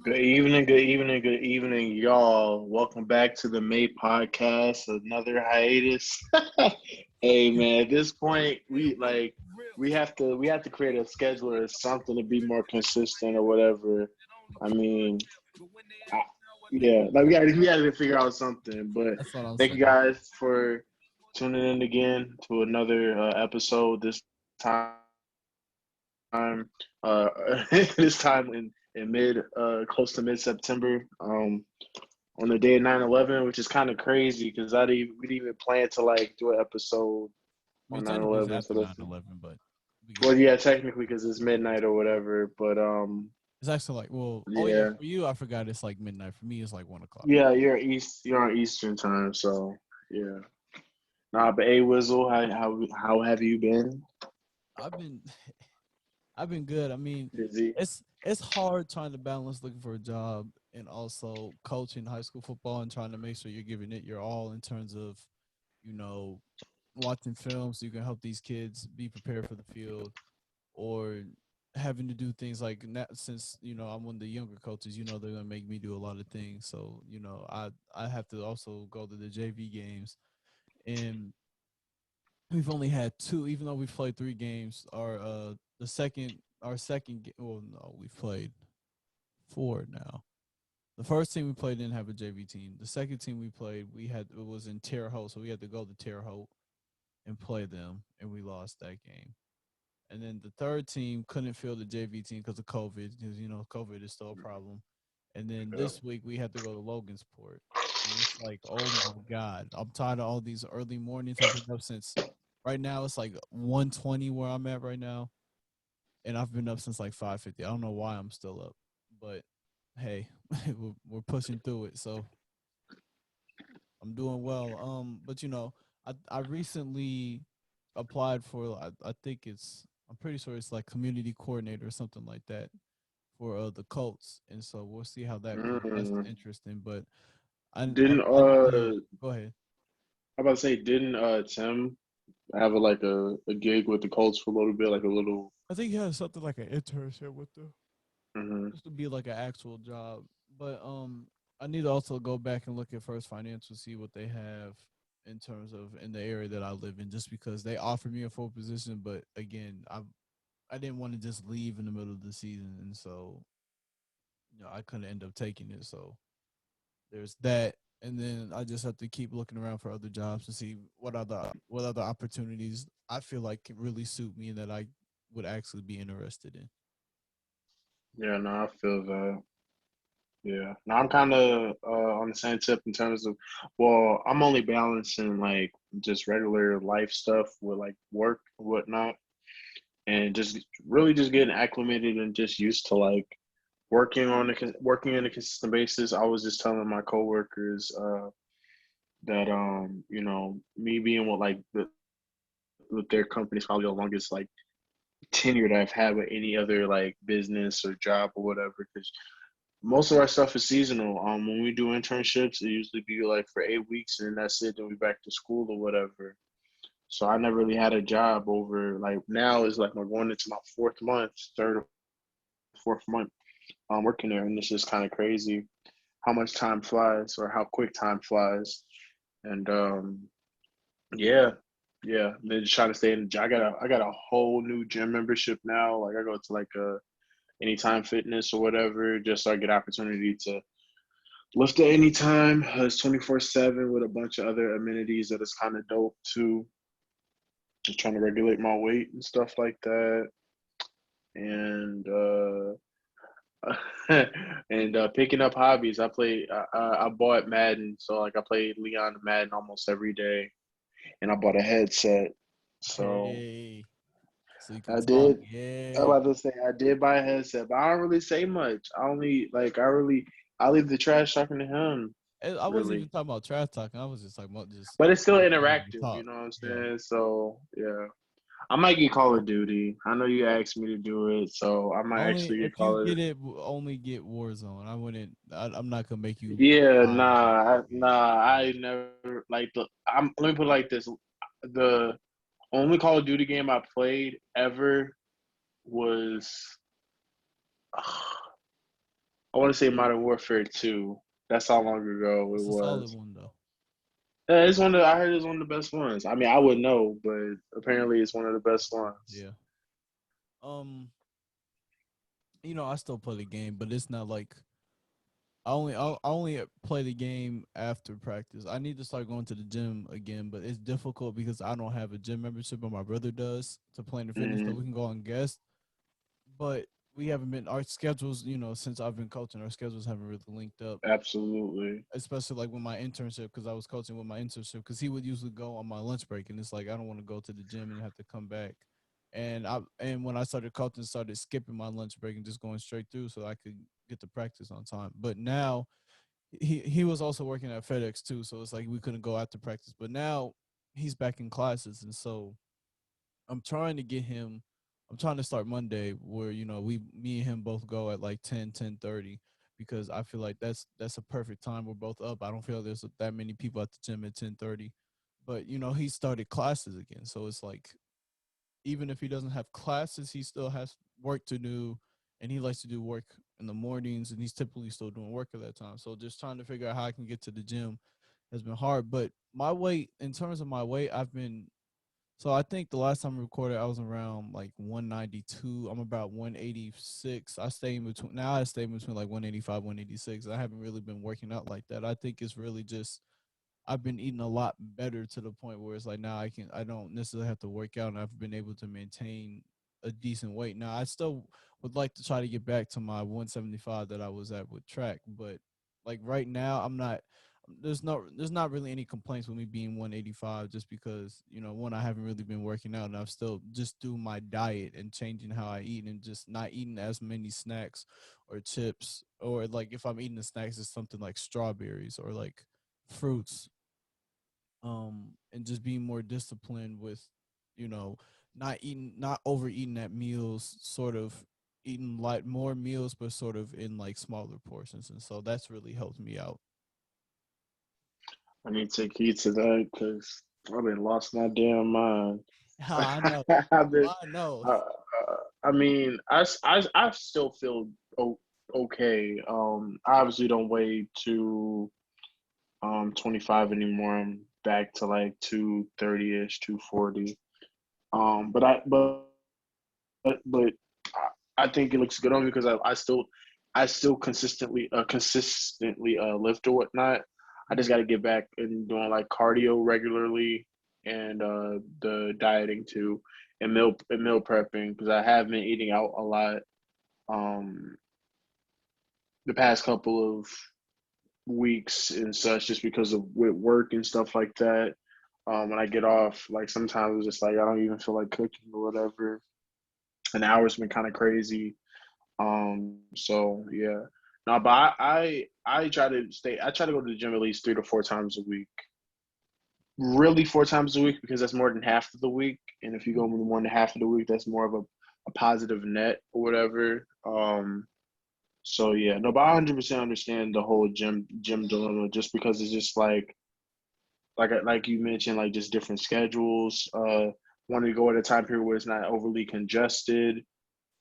good evening, y'all. Welcome back to the May podcast. Another hiatus. Hey man, at this point, we have to create a schedule or something to be more consistent or whatever. I mean, I, yeah, like we got to figure out something. But That's what I'm thank you saying. guys for tuning in again to another episode. This time, this time in close to mid September. On the day of 9/11, which is kind of crazy because we didn't even plan to like do an episode I mean, on technically it's 9/11. So after that's 9/11, but we well, good. yeah, technically because it's midnight or whatever. But It's actually like, well, oh yeah, yeah, for you, I forgot it's like midnight. For me, it's like 1 o'clock. yeah, you're on Eastern time, so yeah. Nah, but hey, Wizzle, how have you been? I've been, I've been good. I mean, Busy. it's hard trying to balance looking for a job and also coaching high school football and trying to make sure you're giving it your all in terms of, you know, watching films so you can help these kids be prepared for the field or having to do things like since I'm one of the younger coaches, they're gonna make me do a lot of things. So I have to also go to the JV games, and we've only had two, even though we've played three games. Well, no, we've played four now. The first team we played didn't have a JV team. The second team we played, it was in Terre Haute, so we had to go to Terre Haute and play them, and we lost that game. And then the third team couldn't field the JV team because of COVID, because COVID is still a problem. And then Yeah. this week we had to go to Logansport, and it's like, oh my god, I'm tired of all these early mornings. I've been up since right now. It's like 1:20 where I'm at right now, and I've been up since like 5:50. I don't know why I'm still up, but hey, we're pushing through it. So I'm doing well. But I recently applied for I think I'm pretty sure it's like community coordinator or something like that for the Colts, and so we'll see how that goes. That's Mm. interesting, but Didn't I need to go ahead. I'm about to say didn't Tim have a gig with the Colts for a little bit, like a little. I think he has something like an internship with them. Mhm. Just to be like an actual job. But I need to also go back and look at First Financial, see what they have in terms of in the area that I live in, just because they offered me a full position, but again, I didn't want to just leave in the middle of the season, and so I couldn't end up taking it. So there's that, and then I just have to keep looking around for other jobs to see what other opportunities I feel like can really suit me and that I would actually be interested in. Yeah, no, I feel that. Yeah. Now I'm kind of on the same tip in terms of, well, I'm only balancing like just regular life stuff with like work and whatnot, and just really just getting acclimated and just used to like working on a consistent basis. I was just telling my coworkers that me being with their company is probably the longest like tenure that I've had with any other like business or job or whatever, because most of our stuff is seasonal. When we do internships, it usually be like for 8 weeks, and that's it. Then we back to school or whatever. So I never really had a job over like now is like we're going into my fourth month, third or fourth month. Working there, and it's just kind of crazy how much time flies or how quick time flies. And yeah, yeah. They're just trying to stay in the gym. I got a whole new gym membership now. Like I go to like a Anytime Fitness or whatever, just so I get opportunity to lift at any time. It's 24/7 with a bunch of other amenities that is kind of dope too. Just trying to regulate my weight and stuff like that. And and picking up hobbies. I bought Madden, so like I played Leon Madden almost every day, and I bought a headset. So Hey, so you can I talk. did. I'm Yeah. about to say I did buy a headset, but I don't really say much. I leave the trash talking to him, I wasn't even really. talking about trash talking. I was just talking about just But it's still getting somebody to interactive, you talk. know what I'm Yeah. saying? So yeah. I might get Call of Duty. I know you asked me to do it, so I might Only actually get if you Call of. get it, only get Warzone. I wouldn't. I'm not gonna make you Yeah, buy any other game. I never like the. Let me put it like this: the only Call of Duty game I played ever was I want to say Modern Warfare 2. That's how long ago it It's a solid was. one though. Yeah, it's one of I heard it's one of the best ones. I mean, I would know, but apparently it's one of the best ones. Yeah. Um, I still play the game, but it's not like I only play the game after practice. I need to start going to the gym again, but it's difficult because I don't have a gym membership, but my brother does to Planet Fitness, so Mm, we can go on guest. But we haven't been our schedules. Since I've been coaching, our schedules haven't really linked up. absolutely. Especially like with my internship, because I was coaching with my internship, because he would usually go on my lunch break, and it's like I don't want to go to the gym and have to come back. And when I started coaching, started skipping my lunch break and just going straight through so I could get to practice on time. But now he was also working at FedEx too, so it's like we couldn't go after practice. But now he's back in classes, and so I'm trying to get him. I'm trying to start Monday where me and him both go at like 10:30 because I feel like that's a perfect time. We're both up. I don't feel there's that many people at the gym at 10:30, but he started classes again, so it's like even if he doesn't have classes, he still has work to do, and he likes to do work in the mornings, and he's typically still doing work at that time. So just trying to figure out how I can get to the gym has been hard. But my weight, in terms of my weight, I've been so I think the last time we recorded, I was around like 192. I'm about 186. I stay in between like 185, 186. I haven't really been working out like that. I think it's really just I've been eating a lot better to the point where it's like now I don't necessarily have to work out, and I've been able to maintain a decent weight. Now I still would like to try to get back to my 175 that I was at with track, but like right now I'm not there's not really any complaints with me being 185 just because one, I haven't really been working out, and I've still just do my diet and changing how I eat and just not eating as many snacks or chips, or like if I'm eating the snacks it's something like strawberries or like fruits, and just being more disciplined with you know not overeating at meals, sort of eating like more meals but sort of in like smaller portions, and so that's really helped me out. I need to take heed to that because I've been lost my damn mind. I know. I've been, I know. I mean, I still feel okay. I obviously don't weigh 25 anymore. I'm back to like 230 ish, 240. But I think it looks good on me because I still consistently lift or whatnot. I just got to get back and doing like cardio regularly and the dieting too and meal prepping because I have been eating out a lot um the past couple of weeks and such just because of with work and stuff like that. When I get off, like sometimes it's just like I don't even feel like cooking or whatever. An hour's been kind of crazy. So yeah. No, but I try to stay. I try to go to the gym at least 3 to 4 times a week. Really, 4 times a week because that's more than half of the week. And if you go more than half of the week, that's more of a positive net or whatever. So yeah, no, but I 100% understand the whole gym dilemma just because it's just like you mentioned, like just different schedules. Wanting to go at a time period where it's not overly congested.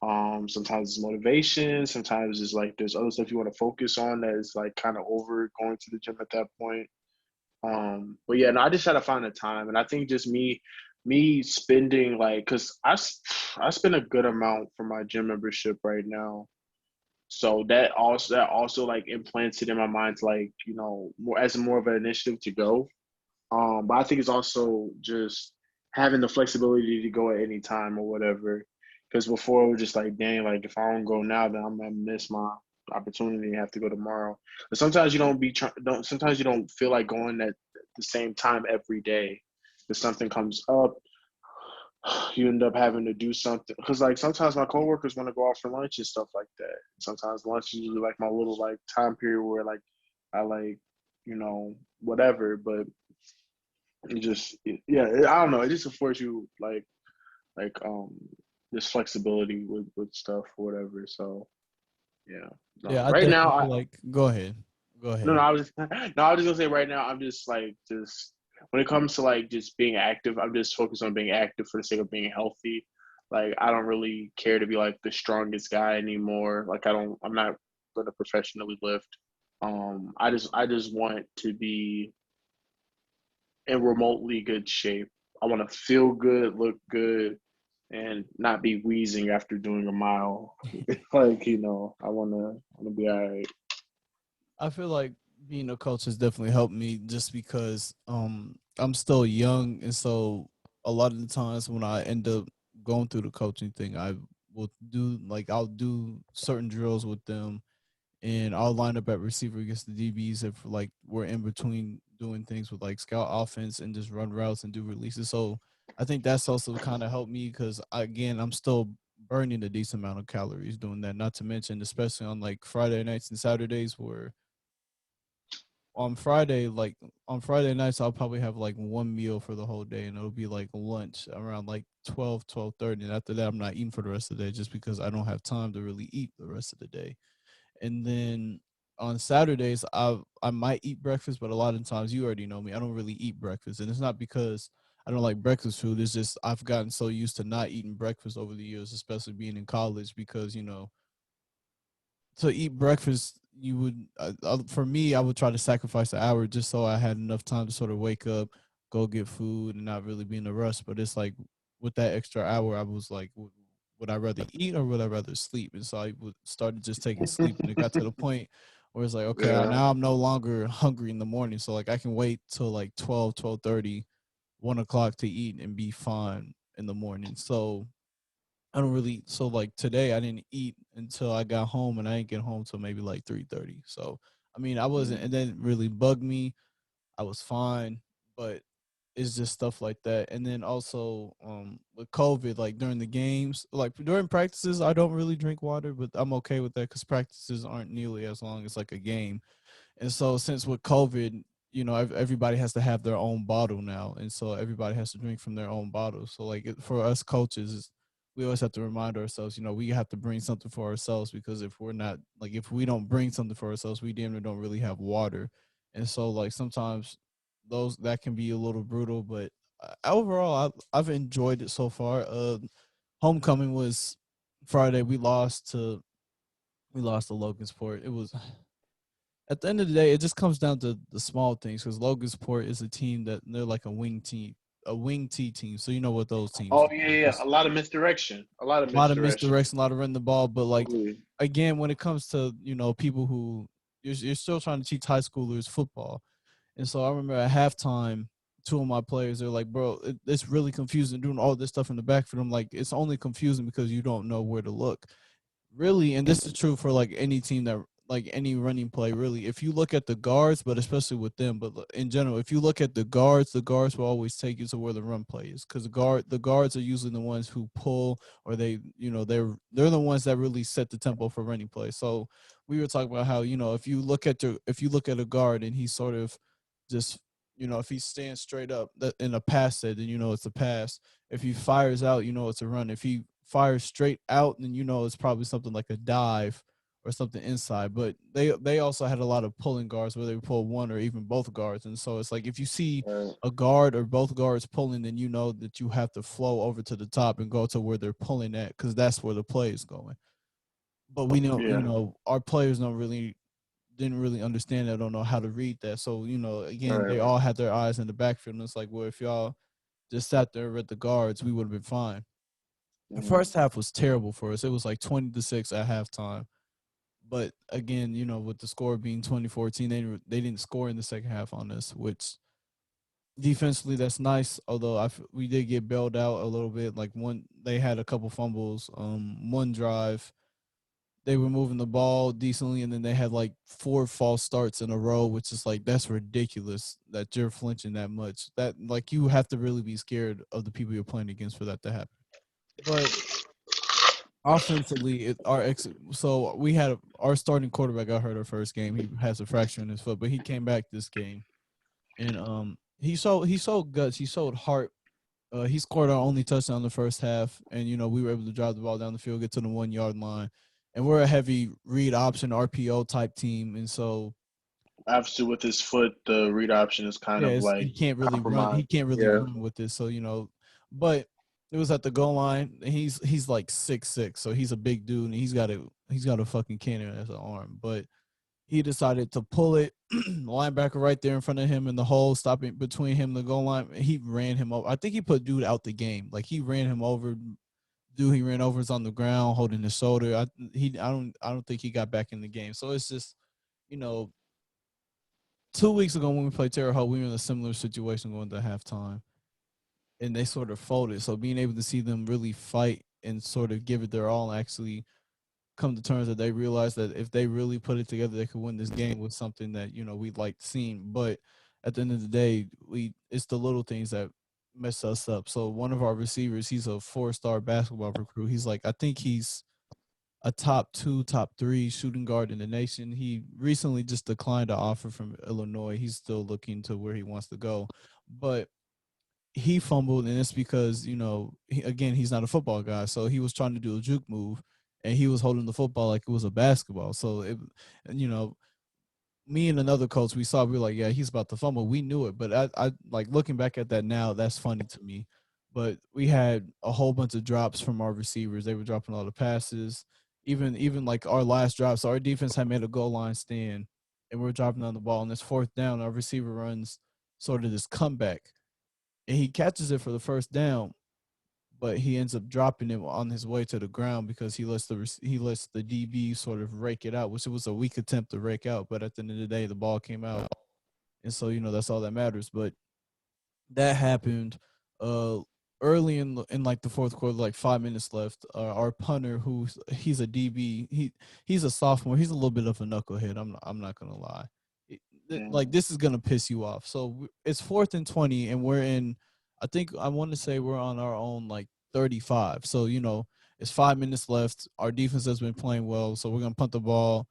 Sometimes it's motivation. Sometimes it's like there's other stuff you want to focus on that is like kind of over going to the gym at that point. But yeah, no, I just try to find a time, and I think just me spending like, cause I spend a good amount for my gym membership right now. So that also like implants it in my mind to like more as more of an initiative to go. But I think it's also just having the flexibility to go at any time or whatever. Because before it was just like, dang, like if I don't go now, then I'm gonna miss my opportunity and have to go tomorrow. But sometimes you don't be don't sometimes you don't feel like going at the same time every day. If something comes up, you end up having to do something. Because like sometimes my coworkers want to go out for lunch and stuff like that. Sometimes lunch is usually like my little like time period where like I like whatever. But yeah, I don't know. It just affords you like this flexibility with stuff or whatever. So yeah, no. Yeah, I Right now, definitely feel like. Go ahead. Go no, ahead. I was no, I was just gonna say right now I'm just when it comes to like just being active, I'm just focused on being active for the sake of being healthy. Like I don't really care to be like the strongest guy anymore. Like I'm not. gonna professionally lift. I just want to be in remotely good shape. I want to feel good, look good, and not be wheezing after doing a mile. Like I wanna be all right. I feel like being a coach has definitely helped me just because I'm still young, and so a lot of the times when I end up going through the coaching thing, I will do like I'll do certain drills with them, and I'll line up at receiver against the DBs if like we're in between doing things with like scout offense and just run routes and do releases. So I think that's also kind of helped me because again I'm still burning a decent amount of calories doing that. Not to mention, especially on like Friday nights and Saturdays, where on Friday, like on Friday nights, I'll probably have like one meal for the whole day, and it'll be like lunch around like 12:30. And after that, I'm not eating for the rest of the day just because I don't have time to really eat the rest of the day. And then on Saturdays, I might eat breakfast, but a lot of times, you already know me, I don't really eat breakfast, and it's not because I don't like breakfast food. It's just I've gotten so used to not eating breakfast over the years, especially being in college, because to eat breakfast, you would for me, I would try to sacrifice an hour just so I had enough time to sort of wake up, go get food, and not really be in a rush. But it's like with that extra hour, I was like, would I rather eat or would I rather sleep? And so I would started just taking sleep, and it got to the point where it's like, okay, Yeah, now I'm no longer hungry in the morning, so like I can wait till like 12:30, 1 o'clock to eat and be fine in the morning. So I don't really. So like today, I didn't eat until I got home, and I didn't get home till maybe like 3:30. So I mean, I wasn't. It mm, didn't really bug me. I was fine, but it's just stuff like that. And then also, with COVID, like during the games, like during practices, I don't really drink water, but I'm okay with that because practices aren't nearly as long as like a game. And so since with COVID, everybody has to have their own bottle now, and so everybody has to drink from their own bottle. So like for us coaches, we always have to remind ourselves, we have to bring something for ourselves because if we're not like if we don't bring something for ourselves, we damn near don't really have water. And so like sometimes those that can be a little brutal, but overall, I've enjoyed it so far. Homecoming was Friday. We lost to Logansport. It was at the end of the day, it just comes down to the small things because Logansport is a team that they're like a wing T team. So you know what those teams oh do. yeah, Like yeah. it's A lot of misdirection. A lot of a lot of misdirection. misdirection, a lot of running the ball. But like Ooh, again, when it comes to people who you're still trying to teach high schoolers football, and so I remember at halftime, two of my players they're like, "Bro, it's really confusing doing all this stuff in the backfield." I'm like, "It's only confusing because you don't know where to look." Really, and this is true for like any team that like any running play really, if you look at the guards, but especially with them, but in general, if you look at the guards will always take you to where the run play is because the guards are usually the ones who pull, or they're the ones that really set the tempo for running play. So we were talking about how if you look at a guard and he's sort of just if he stands straight up in a pass set, then it's a pass. If he fires out, it's a run. If he fires straight out, then it's probably something like a dive or something inside. But they also had a lot of pulling guards where they would pull one or even both guards. And so it's like if you see right. a guard or both guards pulling, then you know that you have to flow over to the top and go to where they're pulling at because that's where the play is going. But we know, Yeah, our players didn't really understand that, don't know how to read that. So, again, right. they all had their eyes in the backfield. And it's like, well, if y'all just sat there with the guards, we would have been fine. The Mm, first half was terrible for us. It was like 20-6 at halftime. But again, with the score being 2014, they didn't score in the second half on us, which defensively that's nice. Although we did get bailed out a little bit. Like they had a couple fumbles. One drive they were moving the ball decently, and then they had like four false starts in a row, which is like that's ridiculous that you're flinching that much. That like you have to really be scared of the people you're playing against for that to happen. But offensively, so we had our starting quarterback got hurt our first game. He has a fracture in his foot, but he came back this game, and he showed guts. He showed heart. He scored our only touchdown in the first half, and we were able to drive the ball down the field, get to the 1 yard line, and we're a heavy read option RPO type team, and so Obviously, with his foot, the read option is kind yeah, of he like can't really run. He compromised. can't really Yeah. run with this. So but It was at the goal line. He's like 6'6", so he's a big dude, and he's got a fucking cannon as an arm. But he decided to pull it, linebacker right there in front of him in the hole, stopping between him and the goal line. He ran him over. I think he put dude out the game. Like he ran him over. Dude he ran over is on the ground holding his shoulder. I don't think he got back in the game. So it's just, you know, 2 weeks ago when we played Terre Haute, we were in a similar situation going to halftime, and they sort of folded. So being able to see them really fight and sort of give it their all, and actually come to terms that they realized that if they really put it together, they could win this game was something that we liked seeing. But at the end of the day, it's the little things that mess us up. So one of our receivers, he's a 4-star basketball recruit. He's like, I think he's a top 2, top 3 shooting guard in the nation. He recently just declined an offer from Illinois. He's still looking to where he wants to go, but he fumbled, and it's because again, he's not a football guy, so he was trying to do a juke move, and he was holding the football like it was a basketball. So you know, me and another coach, we were like, yeah, he's about to fumble. We knew it, but I like looking back at that now, that's funny to me. But we had a whole bunch of drops from our receivers. They were dropping all the passes, even like our last drop. So our defense had made a goal line stand, and we're dropping on the ball, and it's fourth down. Our receiver runs sort of this comeback, and he catches it for the first down, but he ends up dropping it on his way to the ground because he lets the DB sort of rake it out, which it was a weak attempt to rake out, but at the end of the day, the ball came out, and so that's all that matters. But that happened uh early in like the fourth quarter, like 5 minutes left. Our punter, he's a DB, he's a sophomore. He's a little bit of a knucklehead. I'm not gonna lie. Like this is gonna piss you off. So it's 4th and 20, and we're in. I think I want to say we're on our own like 35. So it's 5 minutes left. Our defense has been playing well, so we're gonna punt the ball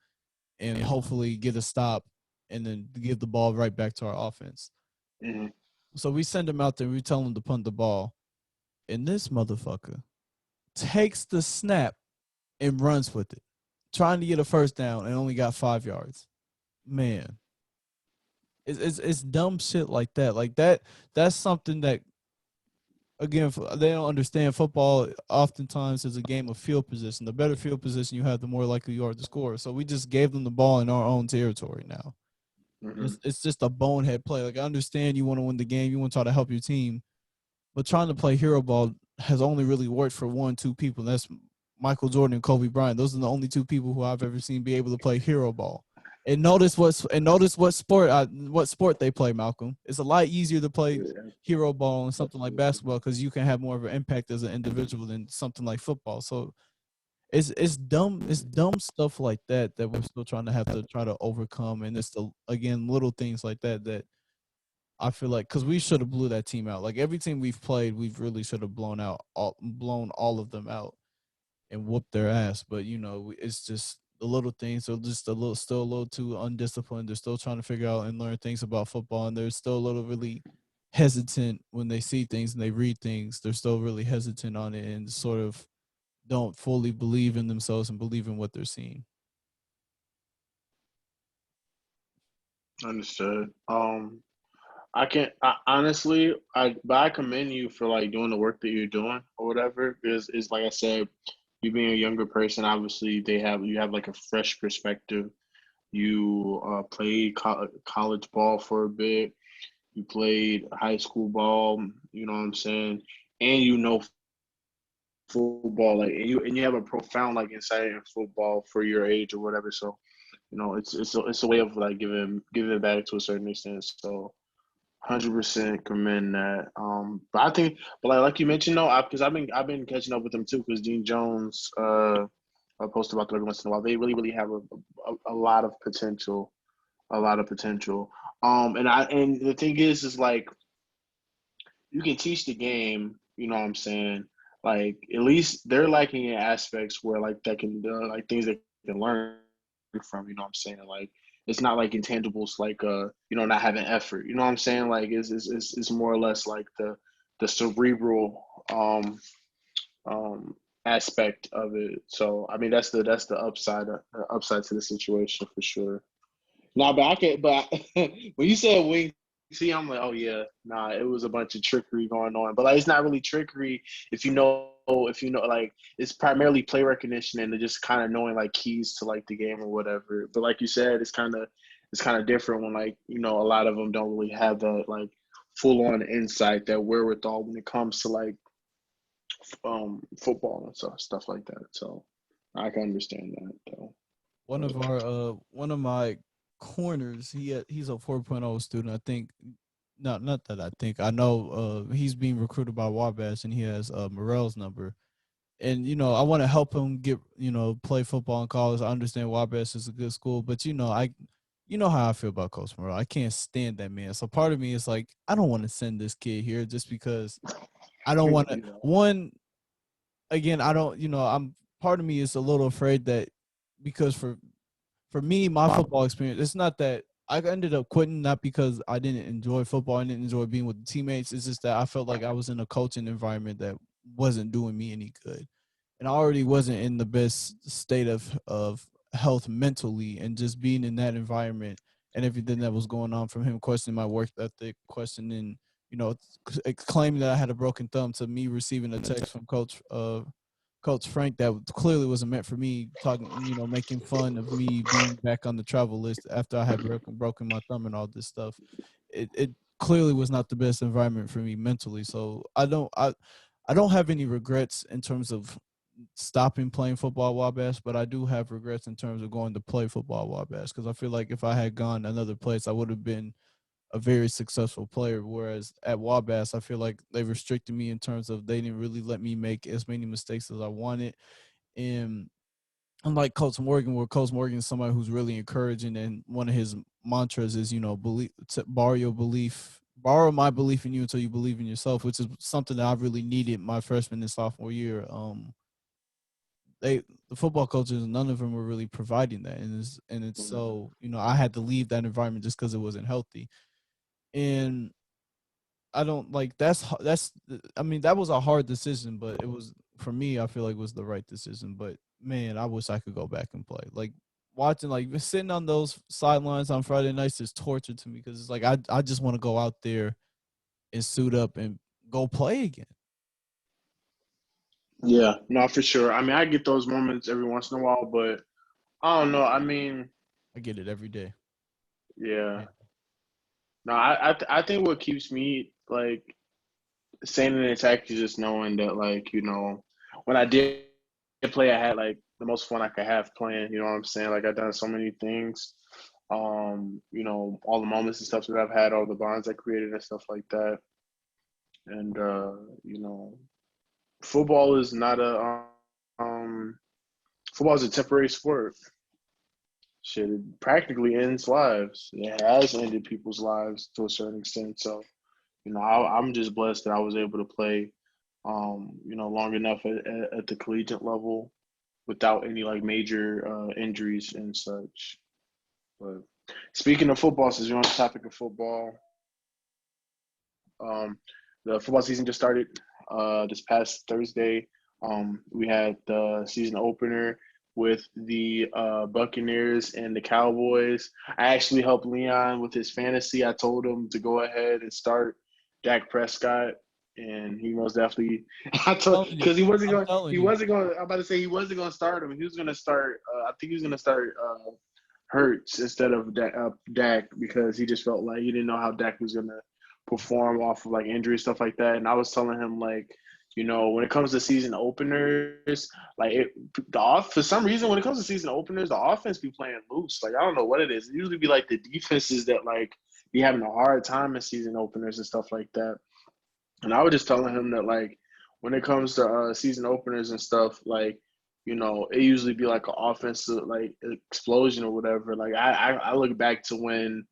and hopefully get a stop, and then give the ball right back to our offense. Mm-hmm. So we send him out there. We tell him to punt the ball, and this motherfucker takes the snap and runs with it, trying to get a first down, and only got 5 yards. Man, it's dumb shit like that. Like that. That's something that, again, they don't understand. Football oftentimes is a game of field position. The better field position you have, the more likely you are to score. So we just gave them the ball in our own territory now. And Mm-hmm. it's just a bonehead play. Like, I understand you want to win the game, you want to try to help your team, but trying to play hero ball has only really worked for 1, 2 people. That's Michael Jordan and Kobe Bryant. Those are the only 2 people who I've ever seen be able to play hero ball. And notice what sport they play, Malcolm. It's a lot easier to play Yeah, hero ball and something like absolutely. basketball because you can have more of an impact as an individual than something like football. So it's dumb stuff like that we're still trying to have to try to overcome, and it's the, again, little things like that I feel like, because we should have blew that team out. Like every team we've played, we've really should have blown all of them out and whooped their ass. But it's just the little things. They're just still a little too undisciplined. They're still trying to figure out and learn things about football, and they're still a little really hesitant when they see things and they read things. They're still really hesitant on it and sort of don't fully believe in themselves and believe in what they're seeing. Understood. I can't honestly, but I commend you for like doing the work that you're doing or whatever. Because it's like I said, you being a younger person, obviously you have like a fresh perspective. You played college ball for a bit. You played high school ball. You know what I'm saying, and you know football, like and you have a profound like insight in football for your age or whatever. So it's a way of like giving it back to a certain extent. So 100% commend that. But I think, but like you mentioned, though, because I've been catching up with them too, because Dean Jones I post about them every once in a while. They really have a lot of potential, a lot of potential. And the thing is like you can teach the game. You know what I'm saying? Like at least they're lacking in aspects where like that can like things they can learn from. You know what I'm saying? Like it's not like intangibles like not having effort. You know what I'm saying? Like it's more or less like the cerebral aspect of it. So I mean that's the upside to the situation for sure. Now, but I can but when you said wing see, I'm like, oh yeah, nah, it was a bunch of trickery going on. But like, it's not really trickery if you know, like it's primarily play recognition and just kind of knowing like keys to like the game or whatever. But like you said, it's kind of different when like a lot of them don't really have that like full on insight, that wherewithal when it comes to like football and stuff like that. So I can understand that though. But One of my corners, he's a 4.0 student. I think not that I think. I know he's being recruited by Wabash and he has Morel's number. And I want to help him get play football in college. I understand Wabash is a good school, but how I feel about Coach Morel. I can't stand that man. So part of me is like, I don't want to send this kid here just because I don't want to. yeah, One, again, I don't. I'm part of me is a little afraid that because for me, my football experience, it's not that I ended up quitting not because I didn't enjoy football, I didn't enjoy being with the teammates. It's just that I felt like I was in a coaching environment that wasn't doing me any good, and I already wasn't in the best state of health mentally, and just being in that environment and everything that was going on, from him questioning my work ethic, questioning, claiming that I had a broken thumb, to me receiving a text from Coach Frank that clearly wasn't meant for me, talking, making fun of me being back on the travel list after I had broken my thumb and all this stuff. It clearly was not the best environment for me mentally. So I don't have any regrets in terms of stopping playing football at Wabash, but I do have regrets in terms of going to play football at Wabash, because I feel like if I had gone another place, I would have been a very successful player. Whereas at Wabash, I feel like they restricted me in terms of they didn't really let me make as many mistakes as I wanted. And unlike Coach Morgan, where Coach Morgan is somebody who's really encouraging, and one of his mantras is, believe, to borrow my belief in you until you believe in yourself, which is something that I really needed my freshman and sophomore year. They the football coaches, none of them were really providing that, and it's so I had to leave that environment just because it wasn't healthy. And I don't like that's I mean, that was a hard decision, but it was, for me, I feel like it was the right decision. But man, I wish I could go back and play. Like, watching, like sitting on those sidelines on Friday nights is torture to me, because it's like I just want to go out there and suit up and go play again. yeah, no, for sure. I mean, I get those moments every once in a while, but I don't know. I mean, I get it every day. yeah, Man, no, I think what keeps me like sane and intact is just knowing that like when I did play, I had like the most fun I could have playing. You know what I'm saying? Like I've done so many things. All the moments and stuff that I've had, all the bonds I created and stuff like that. And you know, football is not a football is a temporary sport. Shit, it practically ends lives. It has ended people's lives to a certain extent. So, I'm just blessed that I was able to play, long enough at the collegiate level without any like major injuries and such. But speaking of football, since you're on the topic of football, um, the football season just started this past Thursday. We had the season opener with the Buccaneers and the Cowboys. I actually helped Leon with his fantasy. I told him to go ahead and start Dak Prescott, and he most definitely. I told telling you, because he wasn't I'm going. telling He you, wasn't going. I'm about to say he wasn't going to start him. He was going to start. I think he was going to start Hurts instead of Dak, because he just felt like he didn't know how Dak was going to perform off of like injury stuff like that. And I was telling him like, when it comes to season openers, like for some reason when it comes to season openers, the offense be playing loose. Like I don't know what it is. It usually be like the defenses that like be having a hard time in season openers and stuff like that. And I was just telling him that like when it comes to season openers and stuff, like it usually be like an offensive like explosion or whatever. Like I look back to when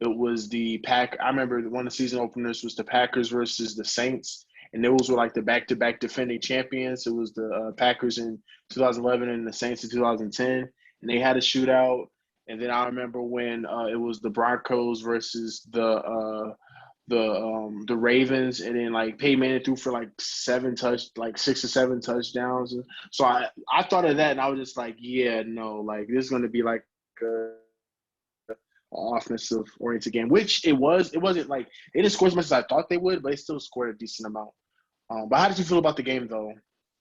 it was the Pack. I remember one of the season openers was the Packers versus the Saints, and those were like the back-to-back defending champions. It was the Packers in 2011 and the Saints in 2010, and they had a shootout. And then I remember when it was the Broncos versus the Ravens, and then like Peyton Manning threw for like 6 or 7 touchdowns. So I thought of that, and I was just like, yeah, no, like this is going to be like a offensive oriented game, which it was. It wasn't like they didn't score as much as I thought they would, but they still scored a decent amount. But how did you feel about the game though?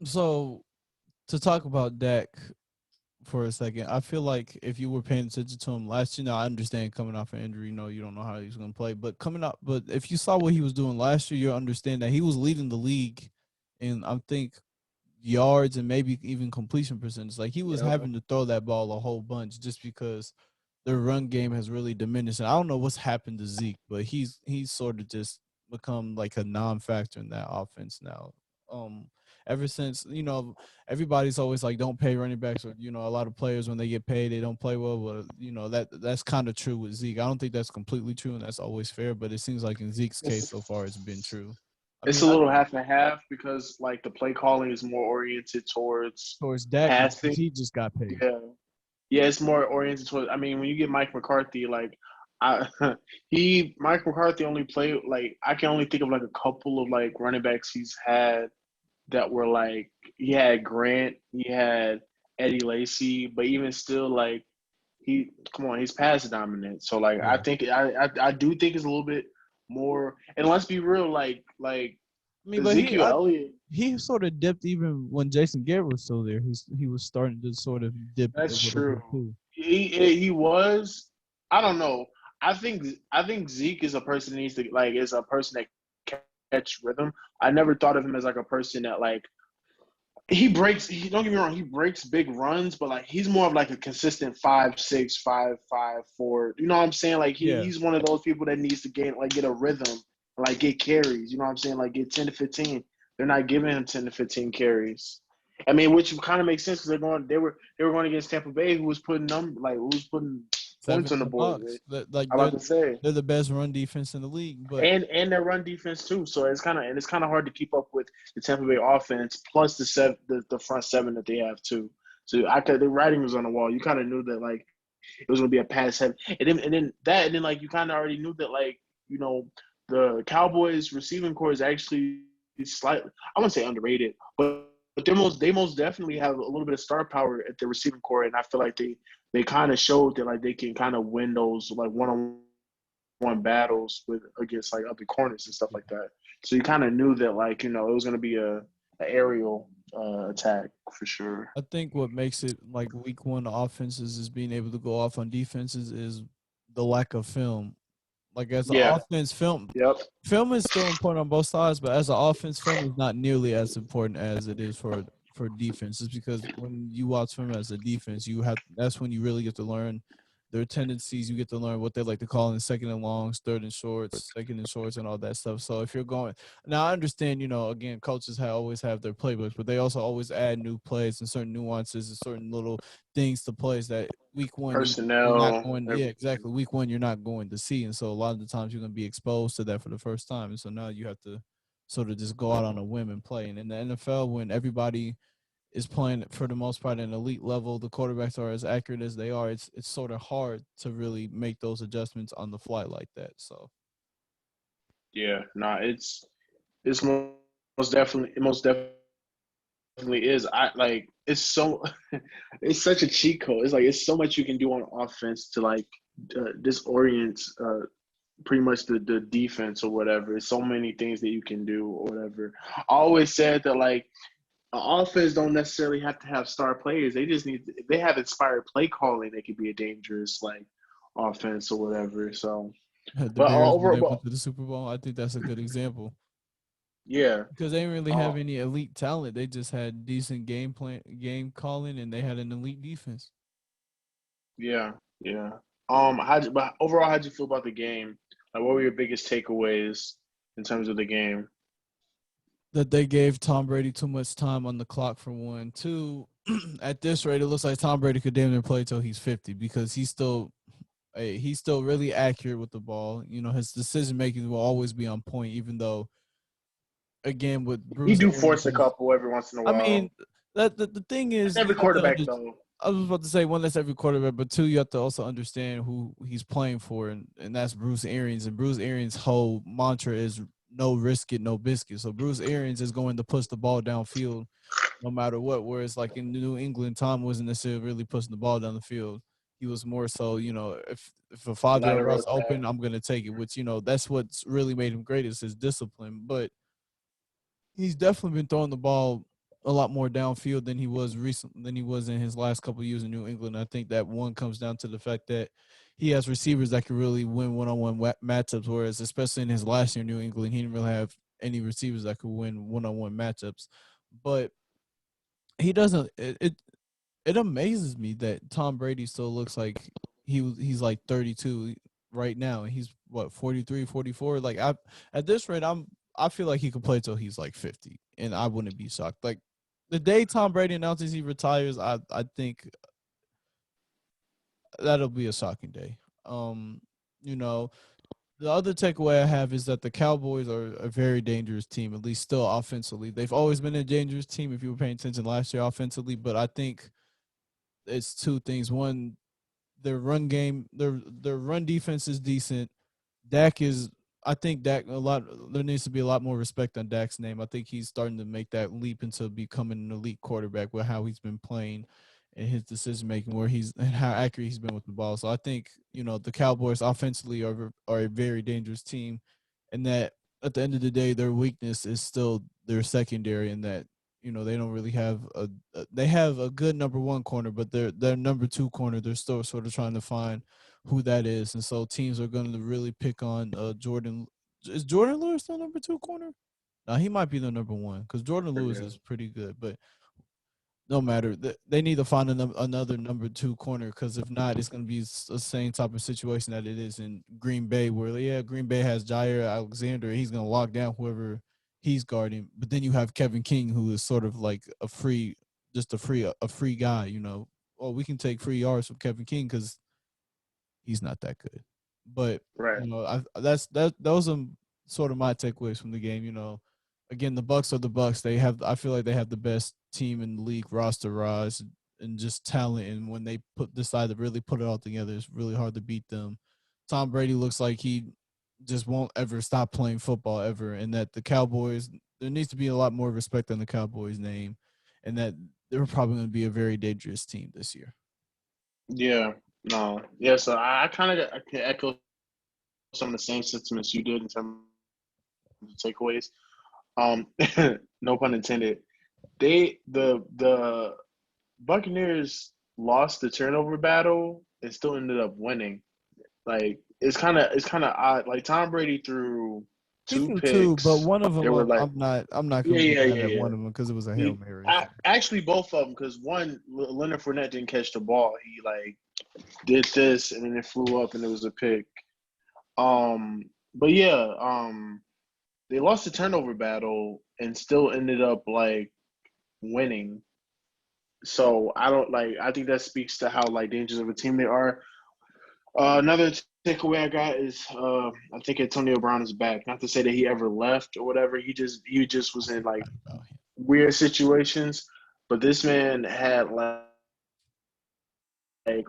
So to talk about Dak for a second, I feel like if you were paying attention to him last year, now I understand coming off an injury, you don't know how he's going to play, but but if you saw what he was doing last year, you'll understand that he was leading the league, and I think yards and maybe even completion percentage. Like he was Yeah. having to throw that ball a whole bunch just because their run game has really diminished. And I don't know what's happened to Zeke, but he's sort of just become like a non-factor in that offense now. Um, ever since everybody's always like, don't pay running backs, or a lot of players when they get paid they don't play well. But that's kind of true with Zeke. I don't think that's completely true, and that's always fair. But it seems like in Zeke's case so It's far, it's been true. I it's mean, a I little half and half because like the play calling is more oriented towards towards Dak because passing. he just got paid. Yeah. Yeah, it's more oriented towards. I mean, when you get Mike McCarthy, like I, Mike McCarthy only played like I can only think of like a couple of like running backs he's had that were like he had Grant, he had Eddie Lacy, but even still, like he's pass dominant. So like I Yeah. think I do think it's a little bit more. And let's be real, like I mean, but Ezekiel Elliott. he sort of dipped even when Jason Garrett was still there. He was starting to sort of dip a That's little true. bit too. He was. I don't know. I think Zeke is a person that needs to like is a person that catch rhythm. I never thought of him as like a person that like he breaks. Don't get me wrong. He breaks big runs, but like he's more of like a consistent 5'6", 5'5", 4". You know what I'm saying? Like Yeah. he's one of those people that needs to get a rhythm, like get carries. You know what I'm saying? Like get 10 to 15. They're not giving him 10 to 15 carries. I mean, which kind of makes sense because they were going against Tampa Bay, who was putting who was putting Seven points on in the the board. box. Like I'm about to say, they're the best run defense in the league. But and their run defense too. So it's kind of hard to keep up with the Tampa Bay offense plus the front seven that they have too. So the writing was on the wall. You kind of knew that like it was going to be a pass heavy, and then like you kind of already knew that like the Cowboys receiving core is actually slightly I wouldn't say underrated, but they most definitely have a little bit of star power at the receiving core, and I feel like they kind of showed that like they can kind of win those like one battles with against like other corners and stuff like that. So you kind of knew that like it was going to be a aerial attack for sure. I think what makes it like week one offenses is being able to go off on defenses is the lack of film. Like as an Yeah. offense, Yep. film is still important on both sides, but as an offense, film is not nearly as important as it is for defense. It's because when you watch film as a defense, that's when you really get to learn their tendencies. You get to learn what they like to call in second and longs, third and shorts, second and shorts, and all that stuff. So if you're going now, I understand. Again, coaches always have their playbooks, but they also always add new plays and certain nuances and certain little things to plays that week one you're not Personnel, going. Yeah, everything. exactly. Week one you're not going to see, and so a lot of the times you're going to be exposed to that for the first time, and so now you have to sort of just go out on a whim and play. And in the NFL, when everybody is playing for the most part at an elite level, the quarterbacks are as accurate as they are. It's sort of hard to really make those adjustments on the fly like that. So Yeah, nah, it's most definitely is. I like it's so it's such a cheat code. It's like it's so much you can do on offense to like disorient pretty much the defense or whatever. So many things that you can do or whatever. I always said that like offense don't necessarily have to have star players. They just need if they have inspired play calling, they could be a dangerous like offense or whatever. So, the but Bears when overall, they went to the Super Bowl, I think that's a good example yeah, because they didn't really uh, have any elite talent. They just had decent game calling, and they had an elite defense. yeah, yeah. But overall, how'd you feel about the game? Like, what were your biggest takeaways in terms of the game? That they gave Tom Brady too much time on the clock for one. Two, at this rate, it looks like Tom Brady could damn near play till he's 50 because he's still really accurate with the ball. His decision making will always be on point, even though again with He Bruce do Arians, force a couple every once in a I while. mean that the thing That's is you every have to quarterback though. I was about to say one that's every quarterback, but two you have to also understand who he's playing for, and that's Bruce Arians. And Bruce Arians' whole mantra is no risk it, no biscuit. So Bruce Arians is going to push the ball downfield no matter what. Whereas like in New England, Tom wasn't necessarily really pushing the ball down the field. He was more so, if a 5-yard route's Lateral open, attack. I'm gonna take it. Which that's what's really made him great is his discipline. But he's definitely been throwing the ball a lot more downfield than he was in his last couple of years in New England. I think that one comes down to the fact that he has receivers that can really win one-on-one matchups. Whereas, especially in his last year in New England, he didn't really have any receivers that could win one-on-one matchups. But he doesn't. It amazes me that Tom Brady still looks like he's like 32 right now, and he's what 43, 44. Like at this rate, I feel like he could play till he's like 50, and I wouldn't be shocked. Like the day Tom Brady announces he retires, I think that'll be a shocking day. You know, the other takeaway I have is that the Cowboys are a very dangerous team, at least still offensively. They've always been a dangerous team if you were paying attention last year offensively, but I think it's two things. One, their run game, their run defense is decent. Dak is, I think Dak a lot. There needs to be a lot more respect on Dak's name. I think he's starting to make that leap into becoming an elite quarterback with how he's been playing and his decision making, where he's and how accurate he's been with the ball. So I think the Cowboys offensively are a very dangerous team, and that at the end of the day, their weakness is still their secondary, and that they don't really have they have a good number one corner, but their number two corner they're still sort of trying to find who that is, and so teams are going to really pick on Jordan. Is Jordan Lewis the number two corner? No, he might be the number one because Jordan Lewis Yeah. is pretty good, but no matter. They need to find another number two corner because if not, it's going to be the same type of situation that it is in Green Bay, where Green Bay has Jair Alexander, he's going to lock down whoever he's guarding, but then you have Kevin King, who is sort of like a free guy. Oh, we can take free yards from Kevin King because he's not that good. But Right. those are sort of my takeaways from the game. Again, the Bucks are the Bucks. I feel like they have the best team in the league roster wise and just talent. And when they decide to really put it all together, it's really hard to beat them. Tom Brady looks like he just won't ever stop playing football ever, and that the Cowboys, there needs to be a lot more respect on the Cowboys name, and that they're probably going to be a very dangerous team this year. Yeah. No. Yeah. So I kind of I can echo some of the same sentiments you did in terms of takeaways. Um, no pun intended. The Buccaneers lost the turnover battle and still ended up winning. Like it's kind of odd. Like Tom Brady threw He two threw two, but picks. one of They them were like, I'm not yeah, gonna get yeah, mad yeah, at yeah. one of them because it was a hail He, mary. So. actually, both of them, because one Leonard Fournette didn't catch the ball. He like did this and then it flew up and it was a pick. But yeah, they lost the turnover battle and still ended up like winning. So I don't like. I think that speaks to how like dangerous of a team they are. Another takeaway I got is I think Antonio Brown is back. Not to say that he ever left or whatever. He just was in like Forgot about him. weird situations. But this man had like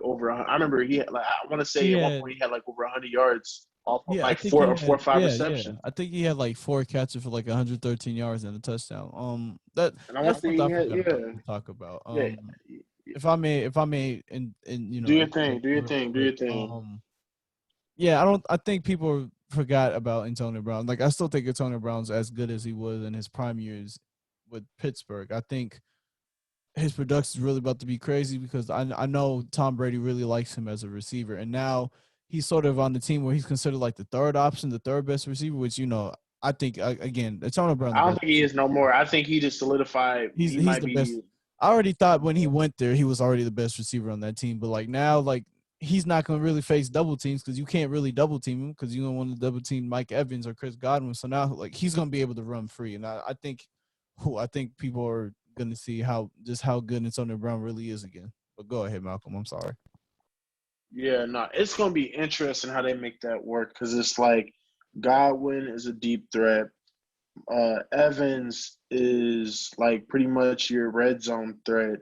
over. I remember he had like I want to say He at one had point he had like over 100 yards off of Yeah, I like think he four or had five yeah. receptions. I think he had like four catches for like 113 yards and a touchdown. That And I want to that's say something he I had forgot yeah to talk about. yeah. If I may and Do your thing. interject Do your real thing. Do quick. your thing. Yeah, I think people forgot about Antonio Brown. Like I still think Antonio Brown's as good as he was in his prime years with Pittsburgh. I think his production is really about to be crazy because I know Tom Brady really likes him as a receiver, and now he's sort of on the team where he's considered like the third option, the third best receiver. Which I think again, Antonio Brown I the don't best think he is receiver. no more. I think he just solidified. He He's might the best. be. I already thought when he went there, he was already the best receiver on that team. But like now, like he's not going to really face double teams because you can't really double team him because you don't want to double team Mike Evans or Chris Godwin. So now, like he's going to be able to run free, and I think people are going to see how good Antonio Brown really is again. But go ahead, Malcolm. I'm sorry. Yeah, no, it's gonna be interesting how they make that work because it's like Godwin is a deep threat. Evans is like pretty much your red zone threat,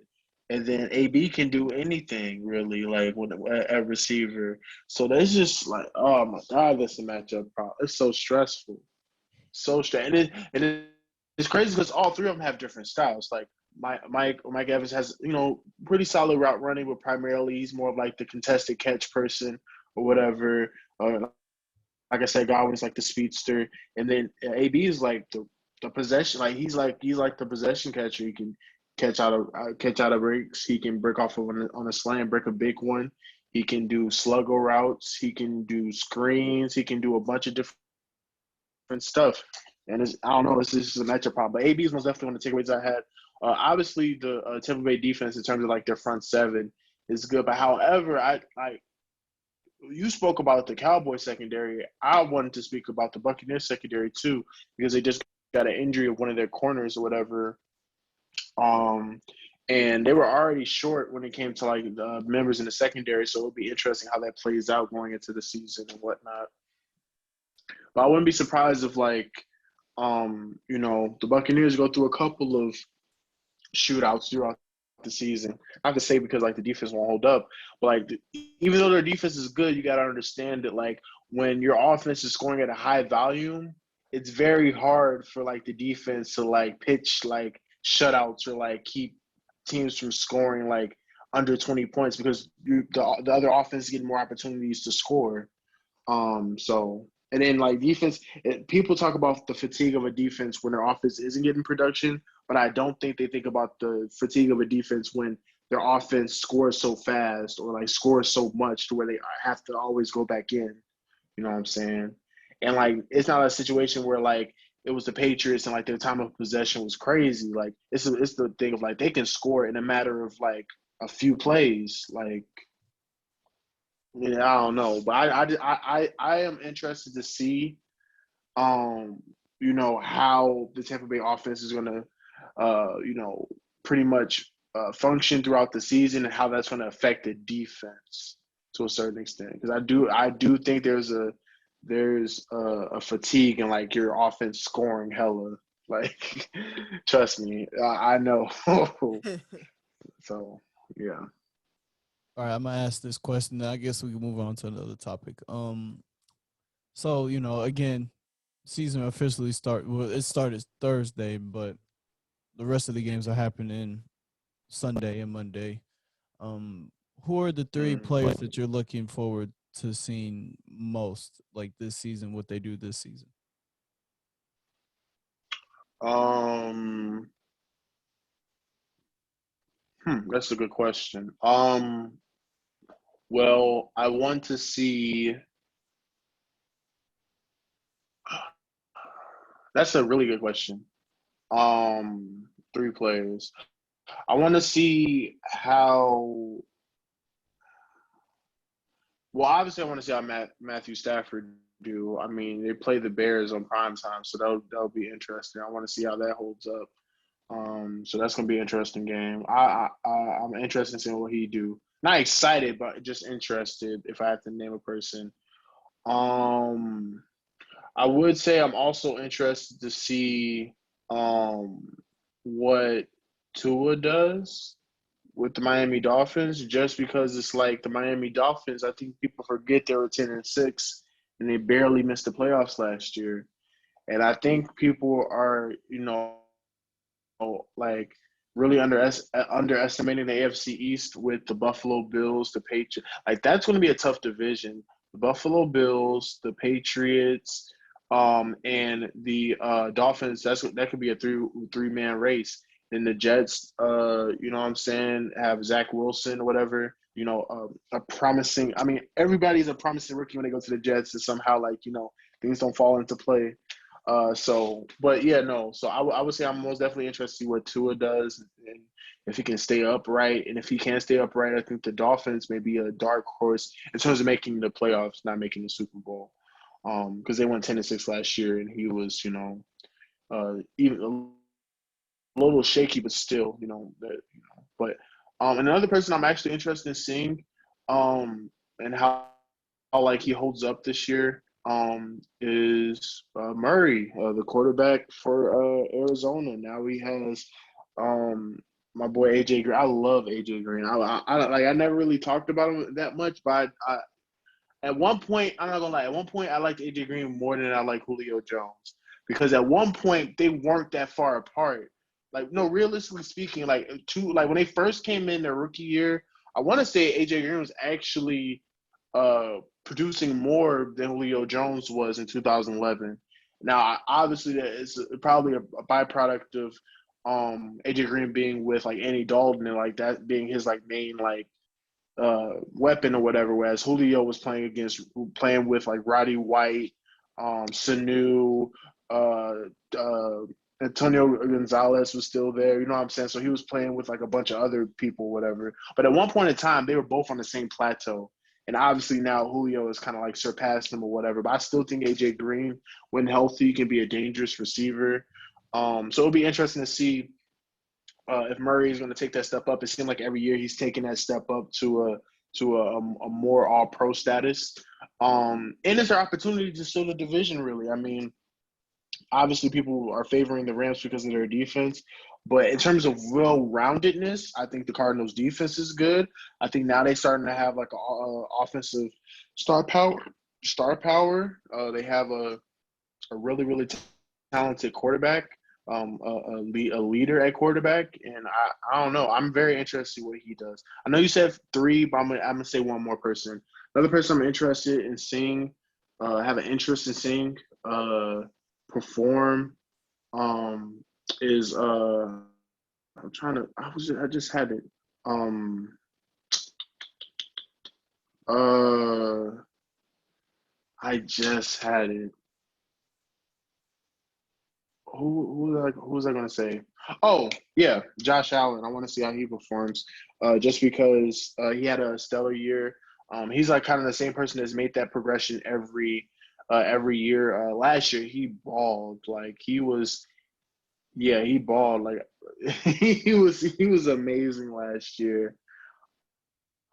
and then AB can do anything really, like when a receiver. So that's just like, oh my god, that's a matchup problem. It's so stressful, so stressful, and it's crazy because all three of them have different styles. Like Mike Evans has, pretty solid route running, but primarily he's more of like the contested catch person or whatever. Like I said, Godwin's like the speedster, and then AB is like the possession. Like he's like the possession catcher. He can catch out of breaks. He can break off of on a slant, break a big one. He can do sluggo routes. He can do screens. He can do a bunch of different stuff. And I don't know, it's just a matchup problem. But AB is most definitely one of the takeaways I had. Obviously, the Tampa Bay defense in terms of like their front seven is good. But however, I you spoke about the Cowboys secondary. I wanted to speak about the Buccaneers secondary too, because they just got an injury of one of their corners or whatever. Um, and they were already short when it came to like the members in the secondary, so it'll be interesting how that plays out going into the season and whatnot. But I wouldn't be surprised if the Buccaneers go through a couple of shootouts throughout the season. Not to say because like the defense won't hold up, but like even though their defense is good, you got to understand that like when your offense is scoring at a high volume, it's very hard for like the defense to like pitch like shutouts or like keep teams from scoring like under 20 points because the other offense is getting more opportunities to score. So and then like defense, people talk about the fatigue of a defense when their offense isn't getting production, but I don't think they think about the fatigue of a defense when their offense scores so fast or like scores so much to where they have to always go back in. You know what I'm saying? And like it's not a situation where like it was the Patriots and like their time of possession was crazy. Like it's the thing of like they can score in a matter of like a few plays. Like yeah, I don't know, but I am interested to see, how the Tampa Bay offense is gonna, pretty much function throughout the season and how that's gonna affect the defense to a certain extent. Because I do think there's a fatigue in like your offense scoring hella. Like, trust me, I know. So yeah. All right, I'm gonna ask this question. I guess we can move on to another topic. So again, season officially start. Well, it started Thursday, but the rest of the games are happening Sunday and Monday. Um, who are the three Mm. players that you're looking forward to seeing most, like this season? What they do this season? Um, that's a good question. Well, I want to see. That's a really good question. Three players. I want to see how. Well, obviously, I want to see how Matthew Stafford do. I mean, they play the Bears on prime time, so that'll be interesting. I want to see how that holds up. So that's gonna be an interesting game. I'm interested in seeing what he do. Not excited, but just interested. If I have to name a person, um, I would say I'm also interested to see what Tua does with the Miami Dolphins, just because it's like the Miami Dolphins. I think people forget they were 10-6 and they barely missed the playoffs last year. And I think people are, like really underestimating the AFC East with the Buffalo Bills, the Patriots. Like that's going to be a tough division. The Buffalo Bills, the Patriots, and the Dolphins. That could be a three-man race. Then the Jets, what I'm saying, have Zach Wilson or whatever. A promising. I mean, everybody's a promising rookie when they go to the Jets, and somehow like things don't fall into play. But yeah, no. So I would say I'm most definitely interested to see what Tua does and if he can stay upright. And if he can't stay upright, I think the Dolphins may be a dark horse in terms of making the playoffs, not making the Super Bowl. Because they went 10-6 last year, and he was, even a little shaky, but still, But another person I'm actually interested in seeing, and how like he holds up this year is Murray, the quarterback for Arizona. Now he has um, my boy AJ Green. I love AJ Green. I never really talked about him that much, but at one point, I'm not gonna lie. At one point, I liked AJ Green more than I like Julio Jones because at one point they weren't that far apart. like no, realistically speaking, like when they first came in their rookie year, I want to say AJ Green was actually producing more than Julio Jones was in 2011. Now, obviously, that is probably a byproduct of AJ Green being with like Andy Dalton and like that being his like main like weapon or whatever. Whereas Julio was playing with like Roddy White, Sanu, uh, uh, Antonio Gonzalez was still there. You know what I'm saying? So he was playing with like a bunch of other people, whatever. But at one point in time, they were both on the same plateau. And obviously now Julio has kind of like surpassed him or whatever. But I still think AJ Green, when healthy, can be a dangerous receiver. So it'll be interesting to see if Murray is going to take that step up. It seems like every year he's taking that step up to a more All Pro status. And it's their opportunity to steal the division. Really, I mean, obviously people are favoring the Rams because of their defense, but in terms of well-roundedness, I think the Cardinals' defense is good. I think now they're starting to have like a offensive star power. Star power. They have a really really talented quarterback, a leader at quarterback, and I don't know. I'm very interested in what he does. I know you said three, but I'm gonna say one more person. Another person I'm interested in seeing, have an interest in seeing perform, is I'm trying to. I just had it. Um, uh, I just had it. Who was I gonna say? Oh yeah, Josh Allen. I want to see how he performs. Just because he had a stellar year. He's like kind of the same person that's made that progression every year. Last year he balled like he was. Yeah, he balled like he was amazing last year.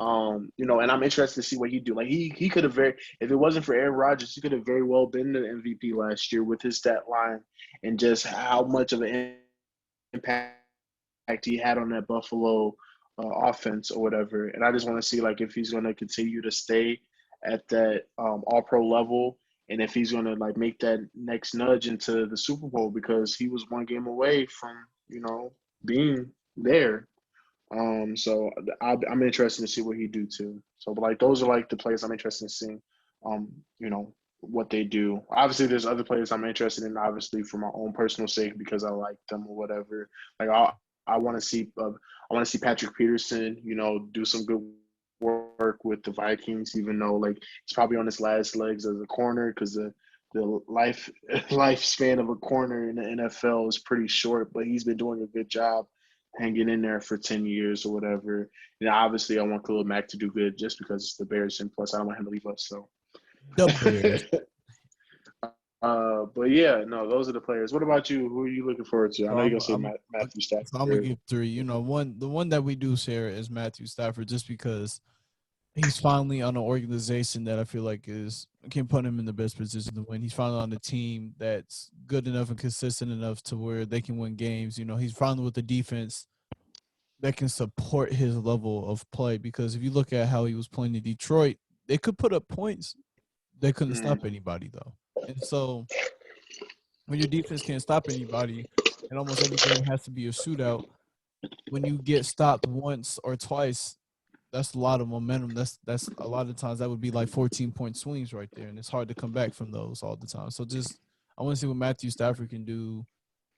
And I'm interested to see what he do. Like he could have very if it wasn't for Aaron Rodgers, he could have very well been the MVP last year with his stat line and just how much of an impact he had on that Buffalo offense or whatever. And I just want to see like if he's going to continue to stay at that All Pro level, and if he's going to like make that next nudge into the Super Bowl because he was one game away from being there. So I'm interested to see what he do too. So, but like those are like the players I'm interested in seeing. What they do. Obviously, there's other players I'm interested in. Obviously, for my own personal sake because I like them or whatever. Like I want to see Patrick Peterson, do some good work with the Vikings, even though like he's probably on his last legs as a corner because the lifespan of a corner in the NFL is pretty short. But he's been doing a good job hanging in there for 10 years or whatever. And obviously, I want Khalil Mack to do good just because it's the Bears, and plus I don't want him to leave us. So. The Bears. But yeah, no, those are the players. What about you? Who are you looking forward to? I So know you're gonna I'm say I'm Matthew so I'm gonna Stafford. give three. The one that we do share is Matthew Stafford, just because he's finally on an organization that I feel like can put him in the best position to win. He's finally on a team that's good enough and consistent enough to where they can win games. He's finally with the defense that can support his level of play. Because if you look at how he was playing in Detroit, they could put up points. They couldn't Mm, stop anybody though. And so when your defense can't stop anybody, and almost every game has to be a shootout, when you get stopped once or twice, that's a lot of momentum. That's a lot of times that would be like 14-point swings right there, and it's hard to come back from those all the time. So just I want to see what Matthew Stafford can do,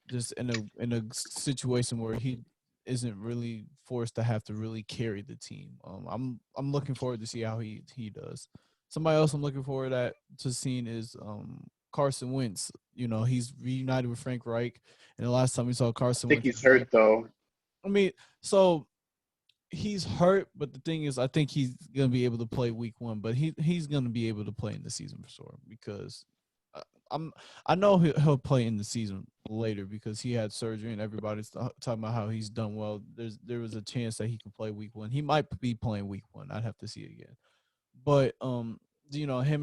just in a situation where he isn't really forced to have to really carry the team. I'm looking forward to see how he does. Somebody else I'm looking forward to seeing is Carson Wentz. He's reunited with Frank Reich, and the last time we saw I Carson think Wentz he's was hurt though. I mean, so he's hurt, but the thing is, I think he's gonna be able to play week one. But he's gonna be able to play in the season for sure because uh, I'm I know he'll play in the season later because he had surgery and everybody's talking about how he's done well. There was a chance that he could play week one. He might be playing week one. I'd have to see it again. But him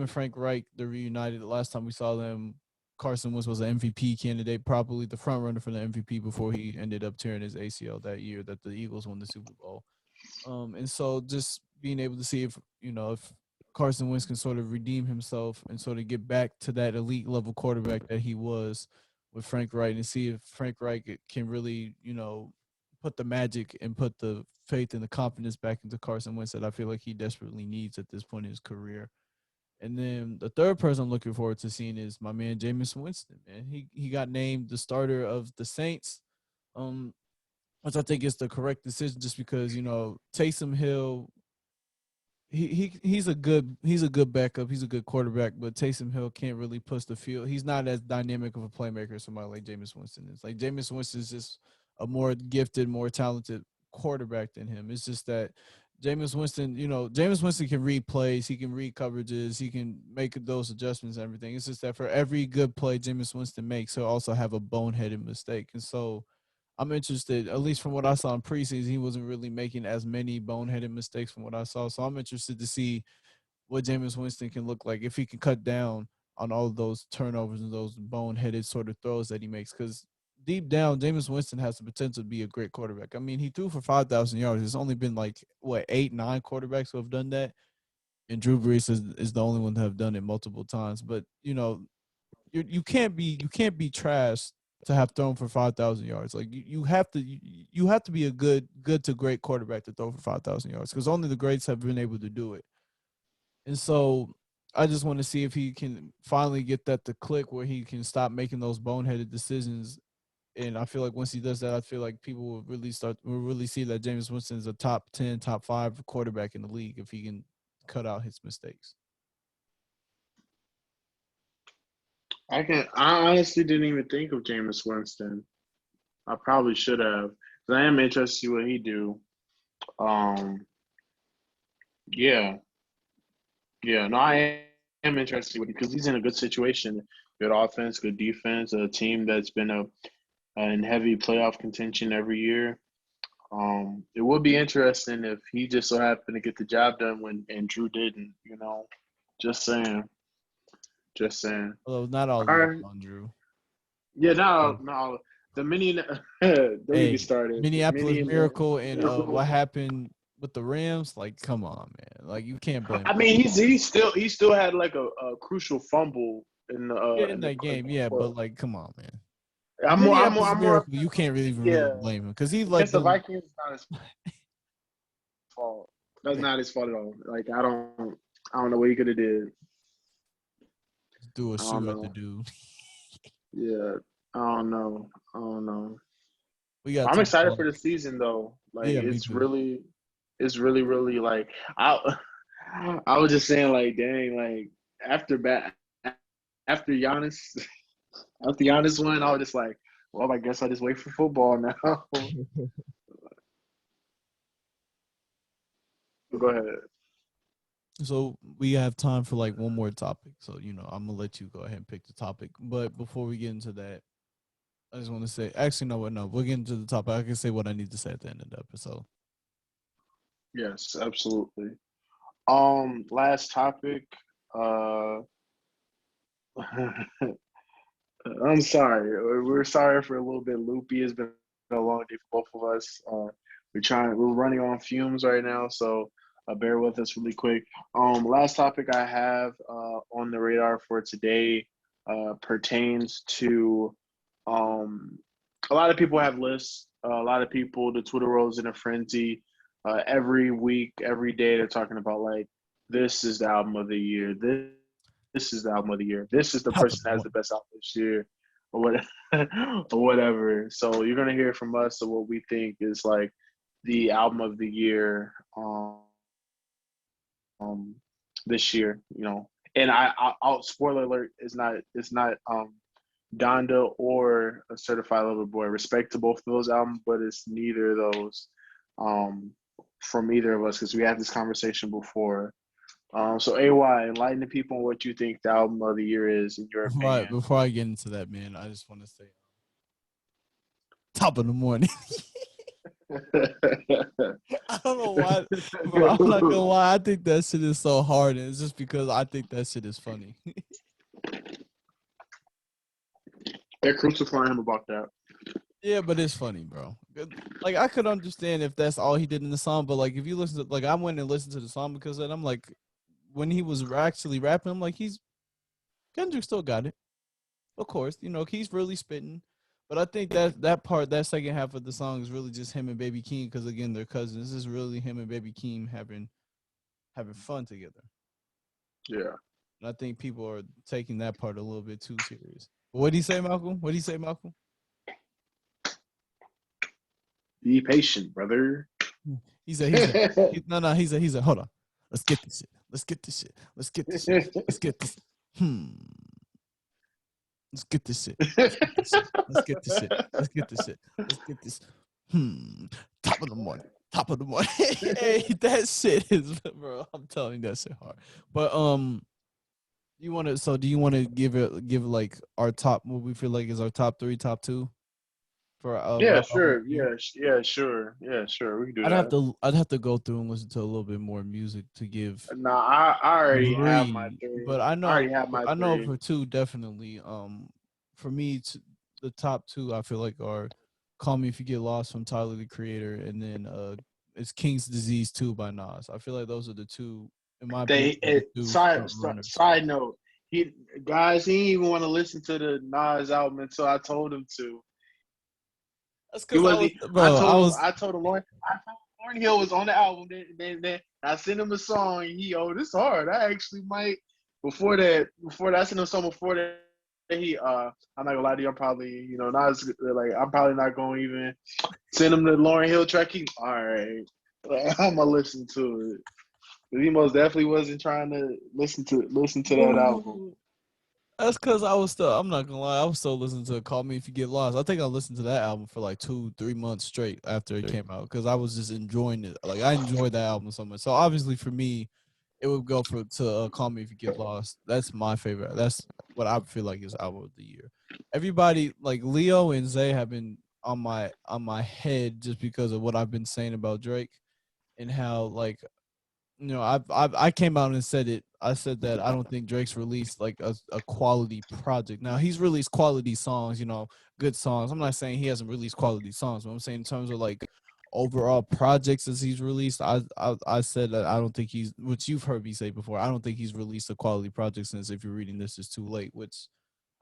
and Frank Reich, they're reunited. The last time we saw them, Carson Wentz was an MVP candidate, probably the front runner for the MVP before he ended up tearing his ACL that year that the Eagles won the Super Bowl. And so just being able to see if Carson Wentz can sort of redeem himself and sort of get back to that elite level quarterback that he was with Frank Wright and see if Frank Wright can really, put the magic and put the faith and the confidence back into Carson Wentz that I feel like he desperately needs at this point in his career. And then the third person I'm looking forward to seeing is my man Jameis Winston. Man, he got named the starter of the Saints, um, which I think is the correct decision, just because Taysom Hill he's a good backup. He's a good quarterback, but Taysom Hill can't really push the field. He's not as dynamic of a playmaker as somebody like Jameis Winston is. Like Jameis Winston is just a more gifted, more talented quarterback than him. It's just that Jameis Winston can read plays, he can read coverages, he can make those adjustments and everything. It's just that for every good play Jameis Winston makes, he'll also have a boneheaded mistake. And so I'm interested, at least from what I saw in preseason, he wasn't really making as many boneheaded mistakes from what I saw. So I'm interested to see what Jameis Winston can look like if he can cut down on all of those turnovers and those boneheaded sort of throws that he makes. Because deep down, Jameis Winston has the potential to be a great quarterback. I mean, he threw for 5,000 yards. There's only been 8, 9 quarterbacks who have done that. And Drew Brees is the only one to have done it multiple times. But, you can't be trash to have thrown for 5,000 yards. Like you have to be a good to great quarterback to throw for 5,000 yards, because only the greats have been able to do it. And so I just want to see if he can finally get that to click where he can stop making those boneheaded decisions. And I feel like once he does that, I feel like people will really see that Jameis Winston is a top 10, top 5 quarterback in the league if he can cut out his mistakes. I honestly didn't even think of Jameis Winston. I probably should have. 'Cause I am interested to see what he do. Um, yeah, yeah. No, I am interested because he's in a good situation. Good offense, good defense. A team that's been in heavy playoff contention every year. It would be interesting if he just so happened to get the job done when and Drew didn't. Just saying. Just saying. Although not all of All it right. on Drew. Yeah, Yeah. no. The mini don't get me Hey, started. Minneapolis Mini and Miracle and what happened with the Rams? Like, come on, man. Like, you can't blame I him. mean, he still had like a crucial fumble in the Yeah, uh in in the that game, yeah, but well, like, come on, man. The I'm Minneapolis more Miracle, you can't really even really yeah. blame him because he like Against the done Vikings, it's not his fault. That's not his fault at all. Like I don't know what he could have did. threw a I don't shoe at the know. dude. Yeah, I don't know. I don't know. We got I'm time excited for for the season though. Like yeah, me too. it's really like I I was just saying like dang like after bat after Giannis after Giannis won I was just like well I guess I just wait for football now. Go ahead. So we have time for like one more topic. So I'm gonna let you go ahead and pick the topic. But before we get into that, I just want to say, actually, no, we'll get into the topic. I can say what I need to say at the end of the episode. Yes, absolutely. Last topic. Uh, I'm sorry. We're sorry for a little bit loopy. It's been a long day for both of us. We're running on fumes right now, so bear with us really quick. Last topic I have on the radar for today pertains to um, a lot of people have lists. A lot of people, the Twitter world is in a frenzy. Every week, every day, they're talking about like this is the album of the year. This is the album of the year. This is the Top of person the that has the morning. best album this year, or what, or whatever. So you're gonna hear from us of what we think is like the album of the year this year. And I'll spoiler alert, it's not Donda or a Certified Lover Boy. Respect to both of those albums, but it's neither of those um, from either of us because we had this conversation before. So AY, enlighten the people on what you think the album of the year is in your opinion. Before I get into that, man, I just want to say, top of the morning. I don't know why, bro. I'm not gonna lie. I think that shit is so hard, and it's just because I think that shit is funny. They're crucifying him about that. Yeah, but it's funny, bro. Like I could understand if that's all he did in the song, but like if you listen to, like I went and listened to the song because of it, I'm like, when he was actually rapping, I'm like, Kendrick still got it. of course, he's really spitting. But I think that second half of the song is really just him and Baby Keem because again they're cousins. This is really him and Baby Keem having fun together. Yeah. And I think people are taking that part a little bit too serious. What do you say, Malcolm? What do you say, Malcolm? Be patient, brother. He said, hold on. Let's get this shit. Let's get this shit. Let's get this shit. Let's get this. Let's get this shit. Let's get this shit. Let's get this shit. Let's get this. Top of the morning. Top of the morning. Hey, that shit is, bro. I'm telling you, that shit hard. But do you want to give like our top, what we feel like is our top 3, top 2 for Yeah, rap album of sure. the year? Yeah, sure. Yeah, sure. We can do I'd have to go through and listen to a little bit more music to give that. No, I already have my 3, three. but I already have my I know three. for 2 definitely. For me, the top 2 I feel like are "Call Me If You Get Lost" from Tyler the Creator, and then it's "King's Disease 2" by Nas. I feel like those are the 2, in my opinion, the 2 front runners. Side note, he he didn't even want to listen to the Nas album until I told him to. That's He because was I told him Lauryn Hill was on the album. Then I sent him a song. This hard. I actually might before that I sent him a song before that. I'm not gonna lie to you. I'm probably not as like I'm probably not gonna even send him the Lauryn Hill track. All right, like, I'm gonna listen to it. But he most definitely wasn't trying to listen to that album. That's because I'm not gonna lie, I was still listening to "Call Me If You Get Lost." I think I listened to that album for like 2-3 months straight after it came out because I was just enjoying it. Like I enjoyed that album so much. So obviously for me, it would go to "Call Me If You Get Lost." That's my favorite. That's what I feel like is album of the year. Everybody like Leo and Zay have been on my head just because of what I've been saying about Drake and how like I came out and said it. I said that I don't think Drake's released like a quality project. Now he's released quality songs, good songs. I'm not saying he hasn't released quality songs, but I'm saying in terms of like overall projects as he's released, I said that I don't think he's, which you've heard me say before, I don't think he's released a quality project since If You're Reading This Is Too Late, which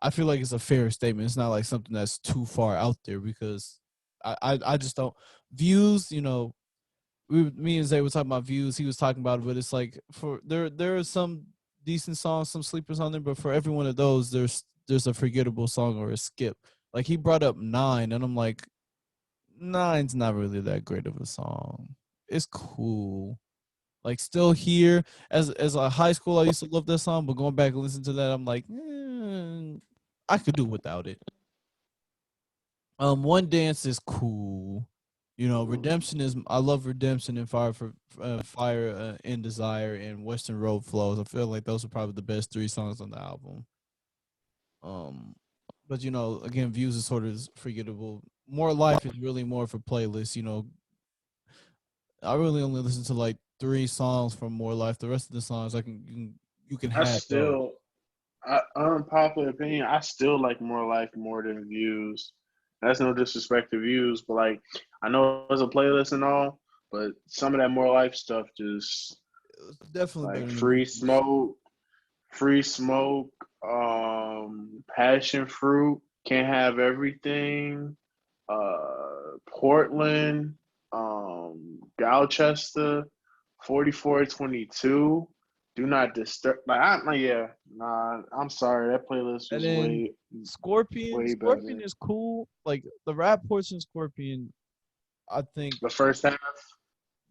I feel like it's a fair statement. It's not like something that's too far out there because I just don't views, me and Zay were talking about views. He was talking about it, but it's like for there are some decent songs, some sleepers on there, but for every one of those, there's a forgettable song or a skip. Like he brought up Nine, and I'm like, Nine's not really that great of a song. It's cool. Like still here as a high school, I used to love that song, but going back and listening to that, I'm like, I could do without it. One Dance is cool. Redemption is, I love Redemption and Fire and Desire and Western Road Flows. I feel like those are probably the best 3 songs on the album. Um, but again, Views is sort of forgettable. More Life is really more for playlists. I really only listen to like 3 songs from More Life. The rest of the songs you can I have those. still, unpopular opinion, I still like More Life more than Views. That's no disrespect to Views, but like I know it's a playlist and all, but some of that More Life stuff just It's definitely like better than Views. Free Smoke, Passion Fruit, Can't Have Everything, Portland, Gloucester, 4422. Do not disturb. Yeah, nah. I'm sorry. That playlist And was then way, Scorpion. way Scorpion better. is cool. Like the rap portion of Scorpion, I think The first half,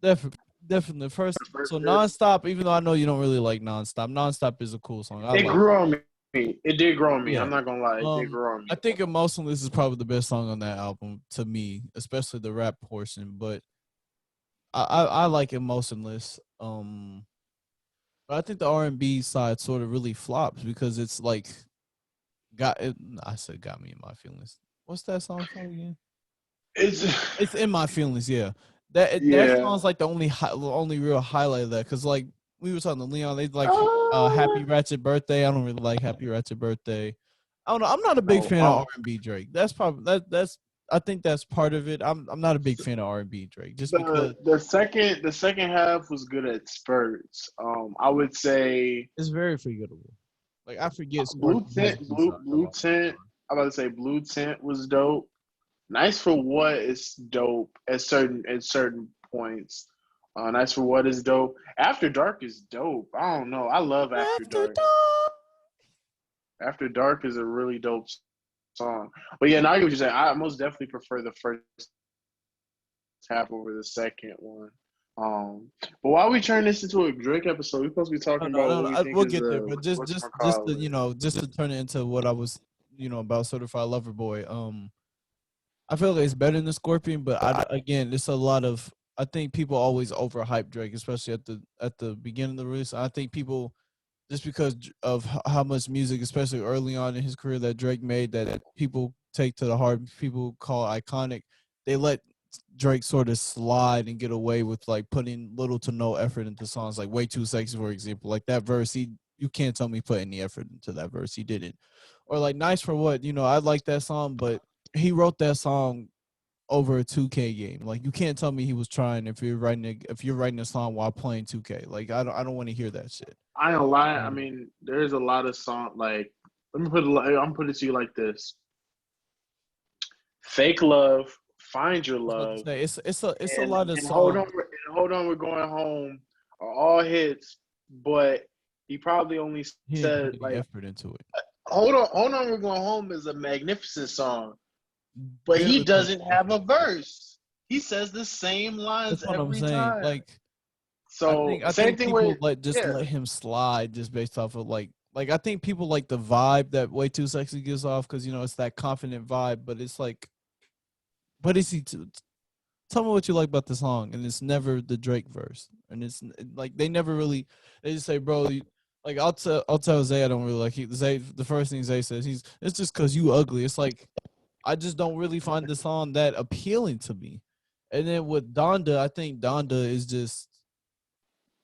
definitely first. the first So bit, Nonstop, even though I know you don't really like Nonstop, Nonstop is a cool song. I it like. grew on me. It did grow on me. Yeah. I'm not gonna lie. It did grow on me. I think Emotionless is probably the best song on that album to me, especially the rap portion. But I like Emotionless. But I think the R&B side sort of really flops because it's like got it. I said got me in my feelings. What's that song called again? It's It's in my feelings. Yeah, that yeah. song's like the only real highlight of that because like we were talking to Leon, they like Uh, Happy Ratchet Birthday. I don't really like Happy Ratchet Birthday. I don't know. I'm not a big no. fan of R&B Drake. That's probably that's. I think that's part of it. I'm not a big fan of R&B Drake just because The second half was good at spurts. I would say it's very forgettable. Like I forget Blue Scorpion has Tint, B sides a Blue lot. Tint. I'm about to say Blue Tint was dope. Nice for What is dope at certain points. Nice for What is dope. After Dark is dope. I don't know. I love After After Dark. dark. After Dark is a really dope song. But yeah, now I get what you're saying. I most definitely prefer the first half over the second one. But while we turn this into a Drake episode, we're supposed to be No, talking no, about no, what we no. think We'll is get there, the but just whatchamacallit. to just to turn it into what I was about Certified Lover Boy. I feel like it's better than Scorpion, but again, it's a lot of. I think people always overhype Drake, especially at the beginning of the release. I think people just because of how much music, especially early on in his career, that Drake made that people take to the heart, people call iconic. They let Drake sort of slide and get away with like putting little to no effort into songs, like "Way Too Sexy," for example. Like that verse, you can't tell me he put any effort into that verse. He didn't. Or like "Nice for What," I like that song, but he wrote that song over a 2K game. Like you can't tell me he was trying if you're writing a song while playing 2K. Like I don't want to hear that shit. I ain't gonna lie. I Um, mean, there's a lot of song like. Let me put it. I'm put it to you like this: Fake Love, Find Your I was about to Love, say it's a and lot of and hold on, songs. hold on. We're going home. Are all hits, but he probably only He didn't said put any like, effort into it. hold on. We're going home" is a magnificent song, but he Barely put doesn't any have effort a into it. verse. He says the same lines That's what I'm every saying. time. Like So I same think thing people with just yeah. let him slide just based off of like I think people like the vibe that Way Too Sexy gives off because it's that confident vibe, but it's like, what is he? Tell me what you like about the song, and it's never the Drake verse, and it's like they never really. They just say, bro. Like I'll tell Zay I don't really like Zay. The first thing Zay says it's just because you ugly. It's like I just don't really find the song that appealing to me. And then with Donda, I think Donda is just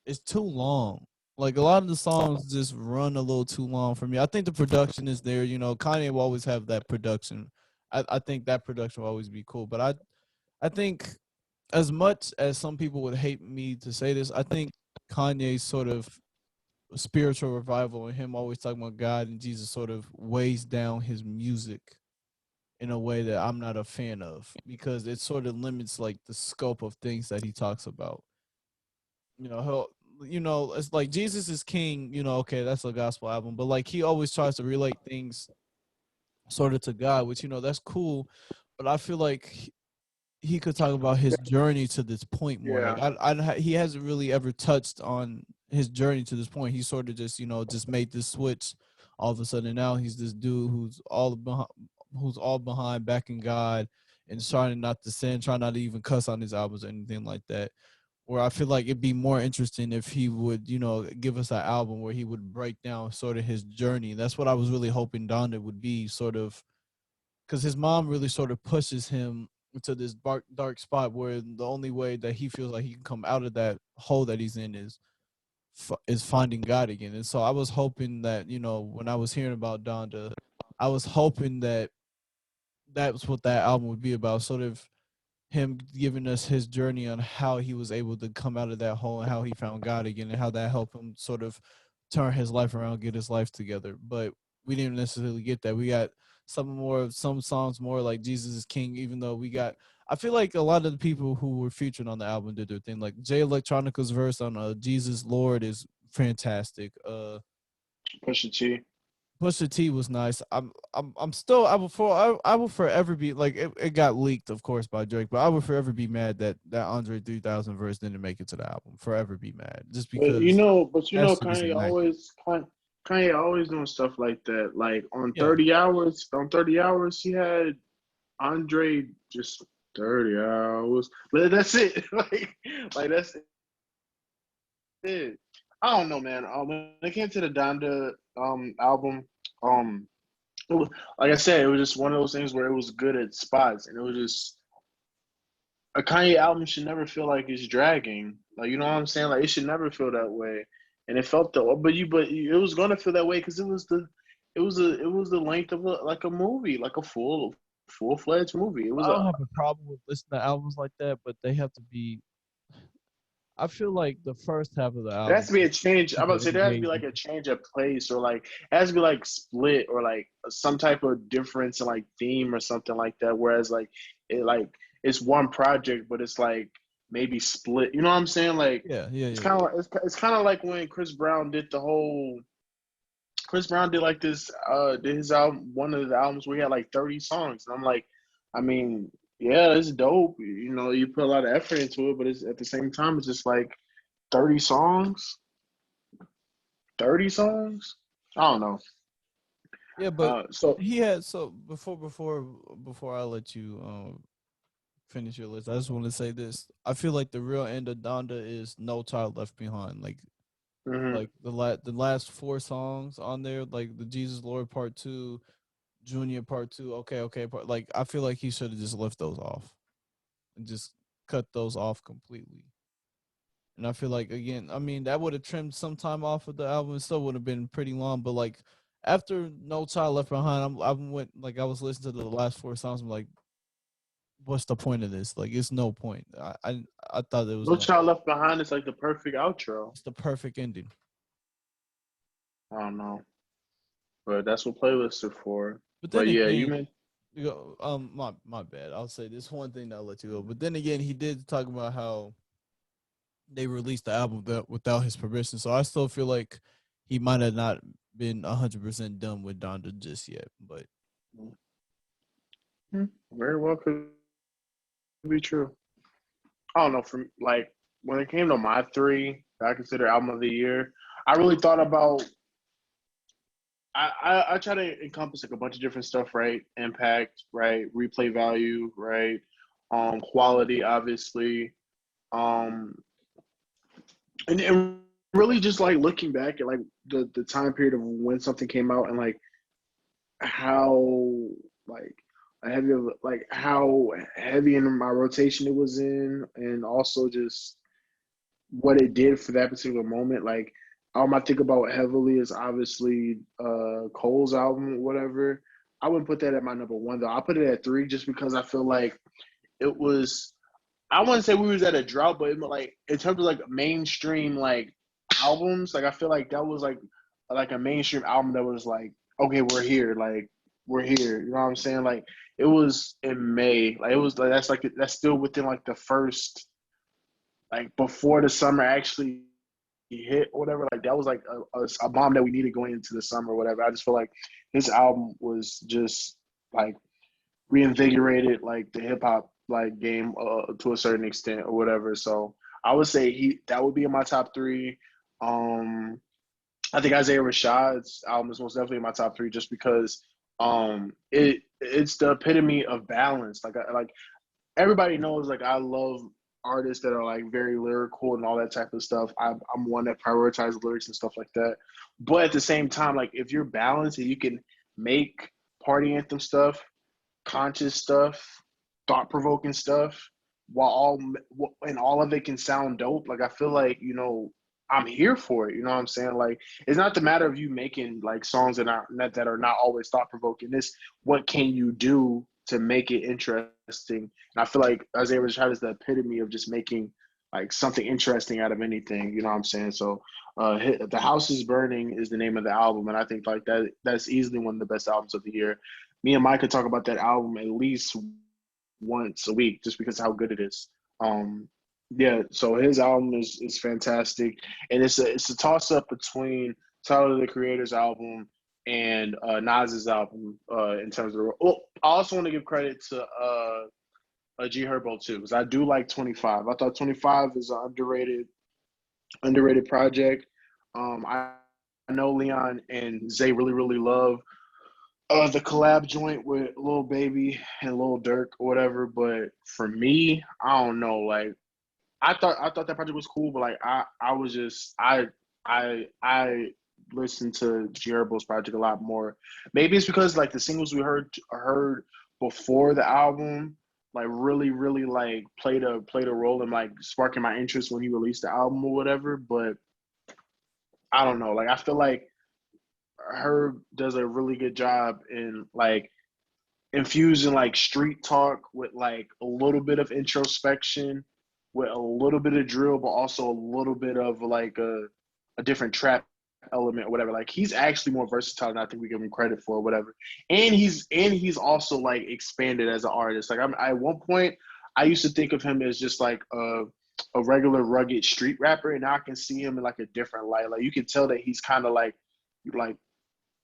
it's too long. Like a lot of the songs just run a little too long for me. I think the production is there. Kanye will always have that production. I think that production will always be cool. But I think as much as some people would hate me to say this, I think Kanye's sort of spiritual revival and him always talking about God and Jesus sort of weighs down his music in a way that I'm not a fan of because it sort of limits like the scope of things that he talks about. It's like Jesus is King. Okay, that's a gospel album, but like he always tries to relate things sort of to God, which that's cool. But I feel like he could talk about his journey to this point more. Like Yeah. he hasn't really ever touched on his journey to this point. He sort of just made this switch all of a sudden. And now he's this dude who's all behind backing God and trying not to sin, trying not to even cuss on his albums or anything like that. Where I feel like it'd be more interesting if he would, give us an album where he would break down sort of his journey. That's what I was really hoping Donda would be, sort of, because his mom really sort of pushes him into this dark spot where the only way that he feels like he can come out of that hole that he's in is finding God again. And so I was hoping that when I was hearing about Donda, I was hoping that that's what that album would be about, sort of him giving us his journey on how he was able to come out of that hole and how he found God again and how that helped him sort of turn his life around, get his life together. But we didn't necessarily get that. We got some songs more like Jesus is King, even though I feel like a lot of the people who were featured on the album did their thing. Like Jay Electronica's verse on Jesus Lord is fantastic. Pusha T. Pusha T was nice. I'm still I will forever be like it got leaked, of course, by Drake, but I will forever be mad that Andre 3000 verse didn't make it to the album. Forever be mad, just because that shit is immaculate. Kanye always doing stuff like that. Like Yeah, on 30 hours, he had Andre just 30 hours. But that's it. like that's it. I don't know, man. When it came to the Donda album, um, like I said, it was just one of those things where it was good at spots, and it was just a Kanye album should never feel like it's dragging. Like you know what I'm saying? Like it should never feel that way. And it felt that, it was gonna feel that way because it was the length of like a movie, like a full fledged movie. It was I don't a have a problem with listening to albums like that, but they have to be I feel like the first half of the There has album to be a is change. I'm super about to say there has to be like engaging. a change of place, or like it has to be like split, or like some type of difference in like theme or something like that. Whereas like it's one project, but it's like maybe split. You know what I'm saying? Like Yeah, yeah, it's yeah. kind of like it's kind of like when Chris Brown did like this did his album, one of the albums where he had like 30 songs, and I'm like, I mean, yeah, it's dope. You know, you put a lot of effort into it, but it's at the same time it's just like 30 songs. 30 songs? I don't know. Yeah, but So he had so before I let you finish your list, I just want to say this. I feel like the real end of Donda is No Child Left Behind. mhm. Like the last four songs on there, like the Jesus Lord Part 2, Junior Part 2, okay part, like I feel like he should have just left those off and just cut those off completely. And I feel like again, I mean that would have trimmed some time off of the album. It still would have been pretty long, but like after No Child Left Behind, I went like I was listening to the last four songs. I'm like, what's the point of this? Like, it's no point. I thought it was No no. Child Left Behind is like the perfect outro. It's the perfect ending. I don't know, but that's what playlists are for. But then But yeah, you again, mean my bad. I'll say this one thing that I'll let you go. But then again, he did talk about how they released the album without his permission. So I still feel like he might have not been 100% done with Donda just yet. But very well could be true. I don't know. From like when it came to my three, that I consider album of the year, I really thought about. I try to encompass like a bunch of different stuff, right? Impact, right? Replay value, right? Quality, obviously. Um, and really just like looking back at like the time period of when something came out, and like how like how heavy in my rotation it was in, and also just what it did for that particular moment. Like I think about heavily is obviously Cole's album, whatever. I wouldn't put that at my number one though. I put it at three just because I feel like it was. I wouldn't say we was at a drought, but like in terms of like mainstream like albums, like I feel like that was like a mainstream album that was like, okay, we're here, like we're here. You know what I'm saying? Like it was in May, like it was like that's still within like the first, like before the summer actually hit or whatever. Like that was like a bomb that we needed going into the summer or whatever. I just feel like his album was just like reinvigorated like the hip hop like game to a certain extent or whatever. So I would say he that would be in my top three. Um, I think Isaiah Rashad's album is most definitely in my top three just because it's the epitome of balance. Like everybody knows like I love artists that are like very lyrical and all that type of stuff. I'm one that prioritizes lyrics and stuff like that. But at the same time, like if you're balanced and you can make party anthem stuff, conscious stuff, thought provoking stuff, while all of it can sound dope. Like I feel like I'm here for it. You know what I'm saying? Like it's not the matter of you making like songs that are not always thought provoking. This what can you do to make it interesting? And I feel like Isaiah Rashad is the epitome of just making like something interesting out of anything. You know what I'm saying? So the House is Burning is the name of the album, and I think like that's easily one of the best albums of the year. Me and Mike could talk about that album at least once a week just because of how good it is. Um, yeah, so his album is fantastic, and it's a toss up between Tyler the Creator's album and Nas's album in terms of. Oh, I also want to give credit to G Herbo too because I do like 25. I thought 25 is an underrated project. I know Leon and Zay really love the collab joint with Lil Baby and Lil Durk or whatever. But for me, I don't know. Like I thought that project was cool, but like I was just I listened to Jerbo's project a lot more. Maybe it's because like the singles we heard before the album like really like played a role in like sparking my interest when he released the album or whatever. But I don't know. Like I feel like Herb does a really good job in like infusing like street talk with like a little bit of introspection with a little bit of drill, but also a little bit of like a different trap element or whatever. Like he's actually more versatile than I think we give him credit for or whatever. And he's also like expanded as an artist. Like at one point I used to think of him as just like a regular rugged street rapper, and now I can see him in like a different light. Like you can tell that he's kind of like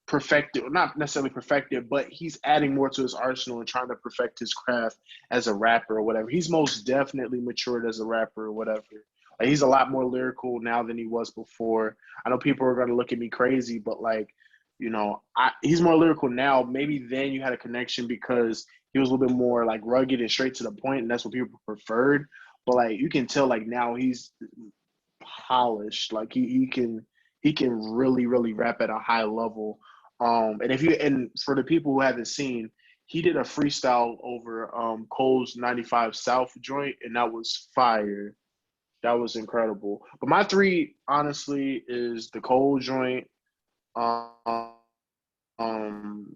perfected, not necessarily perfected, but he's adding more to his arsenal and trying to perfect his craft as a rapper or whatever. He's most definitely matured as a rapper or whatever. Like he's a lot more lyrical now than he was before. I know people are going to look at me crazy, but like, he's more lyrical now. Maybe then you had a connection because he was a little bit more like rugged and straight to the point, and that's what people preferred. But like you can tell, like now he's polished. Like he can really really rap at a high level. And for the people who haven't seen, he did a freestyle over Cole's 95 South joint, and that was fire. That was incredible. But my three, honestly, is the Cole joint, um,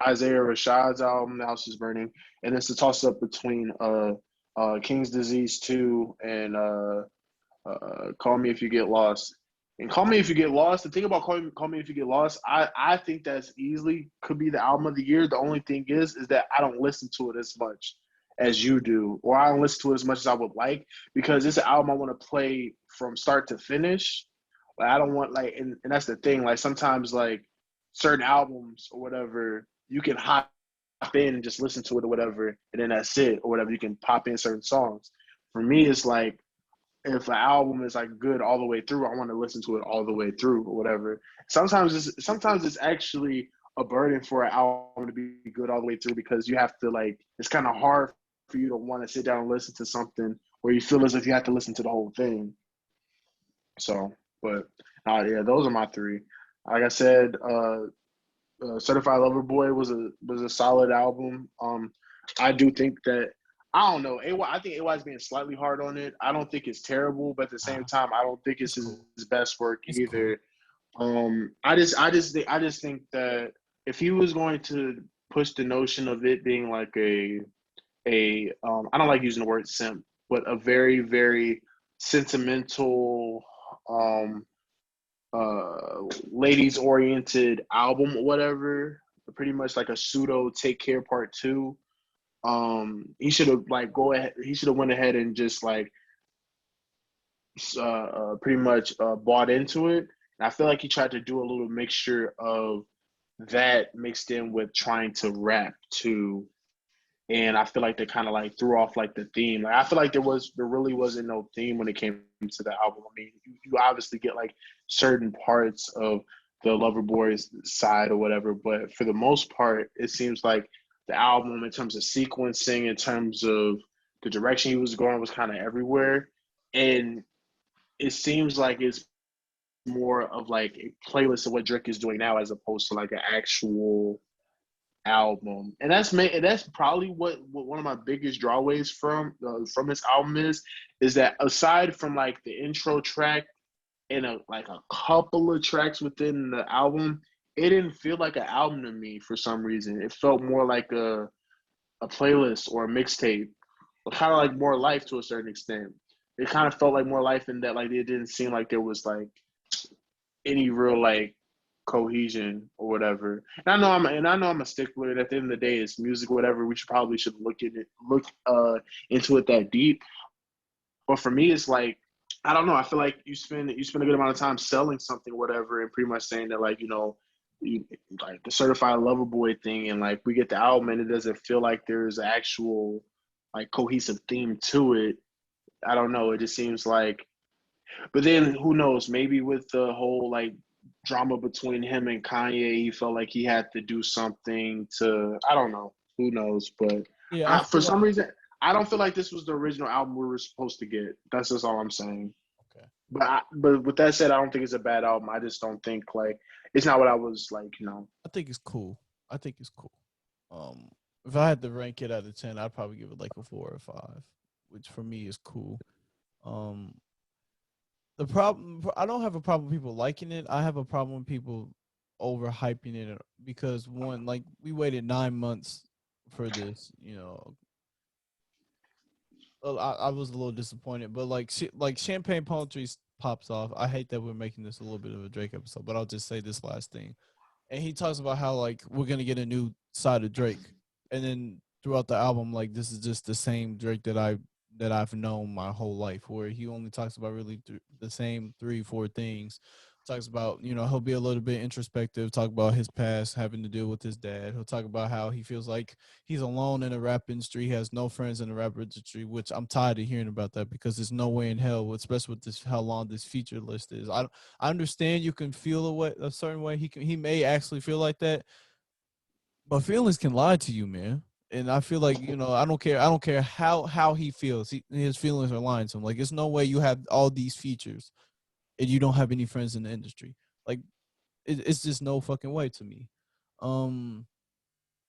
Isaiah Rashad's album, The House is Burning, and it's a toss up between King's Disease 2 and Call Me If You Get Lost. And Call Me If You Get Lost, the thing about Call Me If You Get Lost, I think that's easily could be the album of the year. The only thing is that I don't listen to it as much as you do, or I don't listen to it as much as I would like, because it's an album I want to play from start to finish. Like I don't want like, and that's the thing. Like sometimes like certain albums or whatever, you can hop in and just listen to it or whatever, and then that's it or whatever. You can pop in certain songs. For me, it's like if an album is like good all the way through, I want to listen to it all the way through or whatever. Sometimes it's actually a burden for an album to be good all the way through, because you have to like, it's kind of hard for you to want to sit down and listen to something where you feel as if you have to listen to the whole thing. So, but yeah, those are my three. Like I said, Certified Lover Boy was a solid album. I do think that, I don't know, AY. I think AY is being slightly hard on it. I don't think it's terrible, but at the same Ah, time, I don't think it's it's his, cool. his best work It's cool. either. I just think that if he was going to push the notion of it being like I don't like using the word simp, but a very very sentimental, um ladies oriented album or whatever, pretty much like a pseudo Take Care Part 2. He should have like go ahead. He should have went ahead and just like pretty much bought into it. And I feel like he tried to do a little mixture of that mixed in with trying to rap too. And I feel like they kind of like threw off like the theme. Like I feel like there really wasn't no theme when it came to the album. I mean, you obviously get like certain parts of the Loverboys side or whatever, but for the most part, it seems like the album, in terms of sequencing, in terms of the direction he was going, was kind of everywhere. And it seems like it's more of like a playlist of what Drake is doing now, as opposed to like an actual album. And that's probably what one of my biggest drawaways from this album is that aside from like the intro track and like a couple of tracks within the album, it didn't feel like an album to me for some reason. It felt more like a playlist or a mixtape, kind of like more life to a certain extent. It kind of felt like more life in that, like it didn't seem like there was like any real like cohesion or whatever. And I know I'm a stickler. And at the end of the day, it's music, whatever. We should look into it that deep. But for me, it's like, I don't know. I feel like you spend a good amount of time selling something, whatever, and pretty much saying that like you, like the certified lover boy thing, and like we get the album and it doesn't feel like there's actual like cohesive theme to it. I don't know. It just seems like, but then who knows? Maybe with the whole like drama between him and Kanye, he felt like he had to do something to. I don't know. Who knows? But Yeah, I for feel some like reason, I don't feel like this was the original album we were supposed to get. That's just all I'm saying. okay. But with that said, I don't think it's a bad album. I just don't think like it's not what I was like. I think it's cool. I think it's cool. Um, if I had to rank it out of 10, I'd probably give it like a 4 or 5, which for me is cool. Um, the problem, I don't have a problem with people liking it. I have a problem with people overhyping it because one, like we waited 9 months for this. well, I was a little disappointed, but like Champagne Palm Trees pops off. I hate that we're making this a little bit of a Drake episode, but I'll just say this last thing. And he talks about how like we're gonna get a new side of Drake, and then throughout the album, like this is just the same Drake that I've known my whole life, where he only talks about really the same 3 4 things. Talks about, he'll be a little bit introspective, talk about his past having to deal with his dad. He'll talk about how he feels like he's alone in the rap industry, he has no friends in the rap industry, which I'm tired of hearing about that because there's no way in hell, especially with this how long this feature list is. I understand you can feel a certain way. He may actually feel like that, but feelings can lie to you, man. And I feel like, I don't care how he feels. His feelings are lying to him. Like, there's no way you have all these features and you don't have any friends in the industry. Like, it's just no fucking way to me. Um,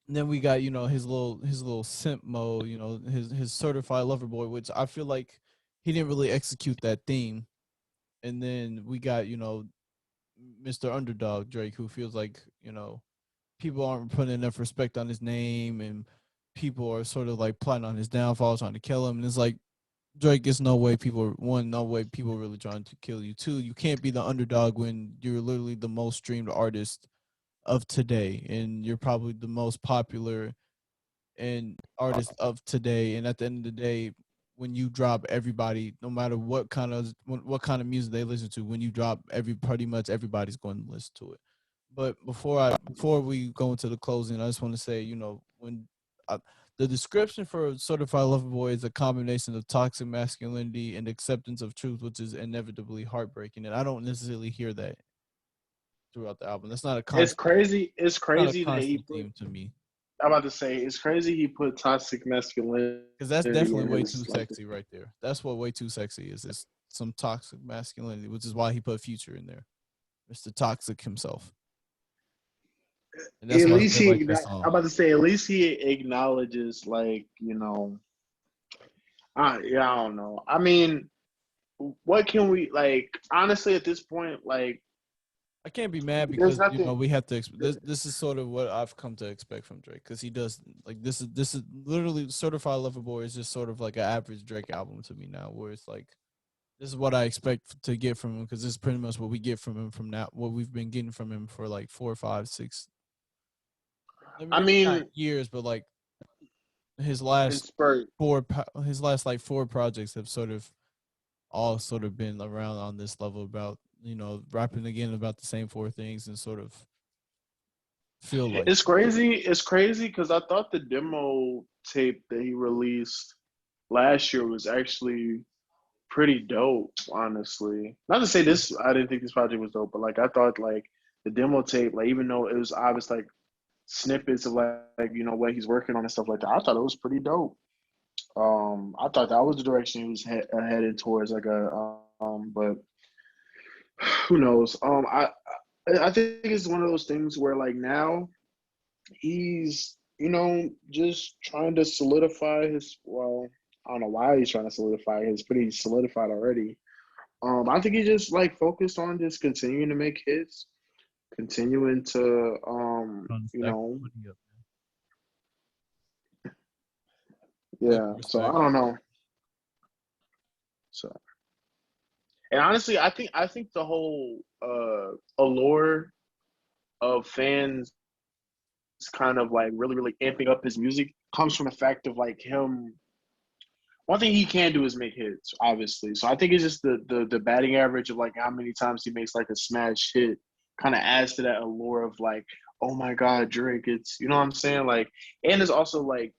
and then we got, his little simp mode, his certified lover boy, which I feel like he didn't really execute that theme. And then we got, Mr. Underdog Drake, who feels like, people aren't putting enough respect on his name, and people are sort of like plotting on his downfall, trying to kill him. And it's like, Drake, it's no way no way people really trying to kill you. Two, you can't be the underdog when you're literally the most streamed artist of today, and you're probably the most popular and artist of today. And at the end of the day, when you drop, everybody, no matter what kind of music they listen to, when you drop, pretty much everybody's going to listen to it. But before we go into the closing, I just want to say, when I, the description for certified lover boy is a combination of toxic masculinity and acceptance of truth, which is inevitably heartbreaking. And I don't necessarily hear that throughout the album. That's not a It's constant, crazy. It's not a crazy that he constant put. theme to me, I'm about to say it's crazy he put toxic masculinity because that's definitely in way his too like. sexy right there. That's what way too sexy is. It's some toxic masculinity, which is why he put Future in there, Mr. Toxic himself, and that's At why I least feel he. like that I'm song. about to say at least he acknowledges like yeah, I don't know. I mean, what can we like? Honestly, at this point, like, I can't be mad there's because nothing. we have to. This is sort of what I've come to expect from Drake, because he does like this is literally Certified Lover Boy is just sort of like an average Drake album to me now, where it's like this is what I expect to get from him, because this is pretty much what we get from him from now, what we've been getting from him for like 4 5 6, I maybe not mean, years, but like his in last spurt. his last like 4 projects have sort of all sort of been around on this level about, rapping again about the same 4 things and sort of feel like. It's crazy. It's crazy because I thought the demo tape that he released last year was actually pretty dope, honestly. Not to say this, I didn't think this project was dope, but like I thought like the demo tape, like even though it was obvious like snippets of like what he's working on and stuff like that, I thought it was pretty dope. I thought that was the direction he was headed towards, like but who knows? I think it's one of those things where like now he's just trying to solidify his. Well, I don't know why he's trying to solidify his. Pretty solidified already. I think he just like focused on just continuing to make hits, continuing to Trying to stack the money up, man. yeah. So I Respect. don't know. So and honestly, I think the whole allure of fans kind of like really really amping up his music comes from the fact of like him. One thing he can do is make hits, obviously. So I think it's just the batting average of like how many times he makes like a smash hit kind of adds to that allure of like, oh my God, Drake. It's you know what I'm saying? Like, and it's also like,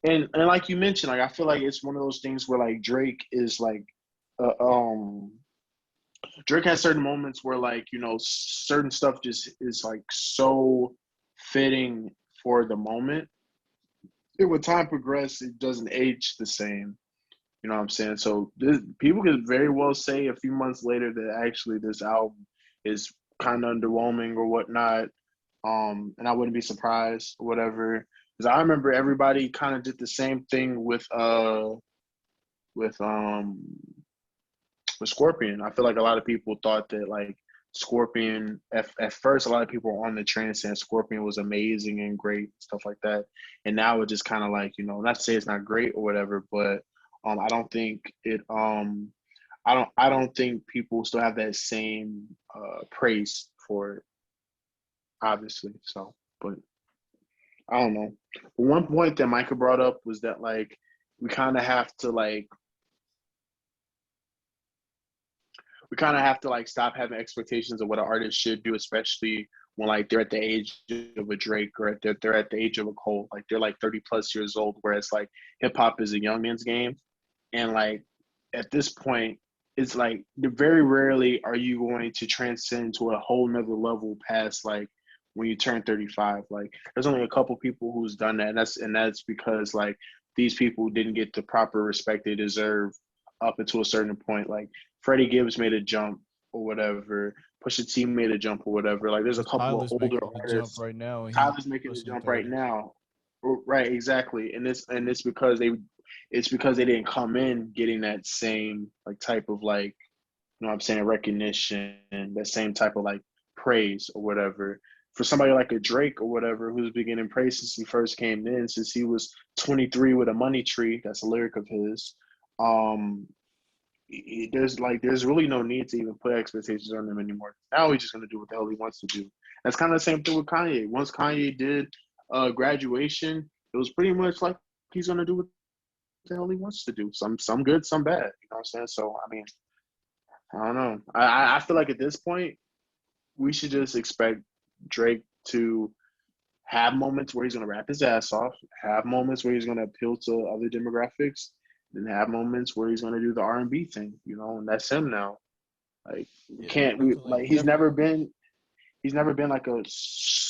and like you mentioned, like I feel like it's one of those things where like Drake is like uh, um Drake has certain moments where like, certain stuff just is like so fitting for the moment. And with time progresses, it doesn't age the same. You know what I'm saying? So people could very well say a few months later that actually this album is kind of underwhelming or whatnot. And I wouldn't be surprised or whatever. Because I remember everybody kind of did the same thing with with Scorpion. I feel like a lot of people thought that like Scorpion. At first, a lot of people were on the train saying Scorpion was amazing and great, stuff like that. And now it's just kind of like, not to say it's not great or whatever, but I don't think it. I don't think people still have that same praise for it, obviously. So, but I don't know. But one point that Micah brought up was that like we kind of have to like we kind of have to like stop having expectations of what an artist should do, especially when like they're at the age of a Drake or they're at the age of a Cole. Like they're like 30 plus years old, whereas like hip hop is a young man's game. And like at this point, it's like very rarely are you going to transcend to a whole nother level past like when you turn 35. Like there's only a couple people who's done that, and that's because like these people didn't get the proper respect they deserve up until a certain point. Like Freddie Gibbs made a jump or whatever. Pusha T made a jump or whatever. Like there's a couple of Tyler's older making the jump artists. right now, and he's Tyler's making the pushing jump right 30s. now. Right, exactly. And it's because they didn't come in getting that same like type of like what I'm saying, recognition, that same type of like praise or whatever. For somebody like a Drake or whatever who's been getting praise since he first came in, since he was 23 with a money tree, that's a lyric of his. Um, there's really no need to even put expectations on him anymore. Now he's just gonna do what the hell he wants to do. That's kind of the same thing with Kanye. Once Kanye did graduation, it was pretty much like he's gonna do what the hell he wants to do. Some good, some bad. You know what I'm saying? So I mean, I don't know. I feel like at this point we should just expect Drake to have moments where he's gonna rap his ass off, have moments where he's gonna appeal to other demographics, then have moments where he's gonna do the R&B thing, and that's him now. Like we Yeah, can't we definitely, like definitely. he's never been like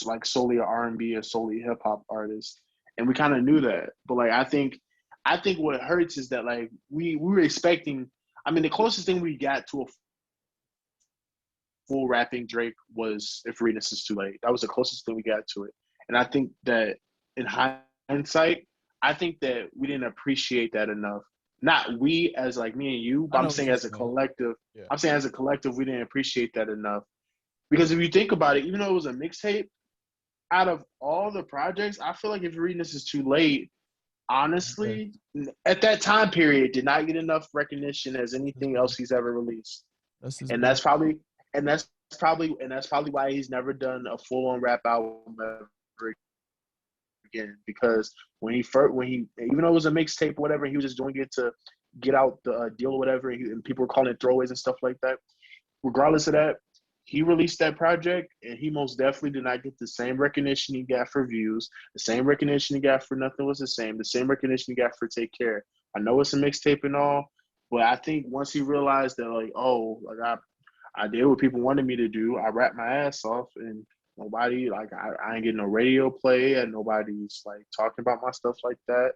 like solely a R&B or solely hip hop artist, and we kind of knew that. But like I think what hurts is that like we were expecting. I mean, the closest thing we got to a full rapping Drake was "If Readiness Is Too Late." That was the closest thing we got to it, and I think that in hindsight, I think that we didn't appreciate that enough. Not we as like me and you, I but I'm know what saying you're as a saying. collective. Yeah, I'm saying as a collective, we didn't appreciate that enough because if you think about it, even though it was a mixtape, out of all the projects, I feel like "If Readiness Is Too Late," okay. honestly, at that time period, did not get enough recognition as That's anything fair. else he's ever released, That's his and best. that's probably why he's never done a full on rap album ever again. Because when he even though it was a mixtape or whatever, he was just doing it to get out the deal or whatever, and people were calling it throwaways and stuff like that. Regardless of that, he released that project, and he most definitely did not get the same recognition he got for Views, the same recognition he got for Nothing Was the Same, the same recognition he got for Take Care. I know it's a mixtape and all, but I think once he realized that, like, oh, like I did what people wanted me to do. I rapped my ass off, and nobody like I ain't getting no radio play, and nobody's like talking about my stuff like that.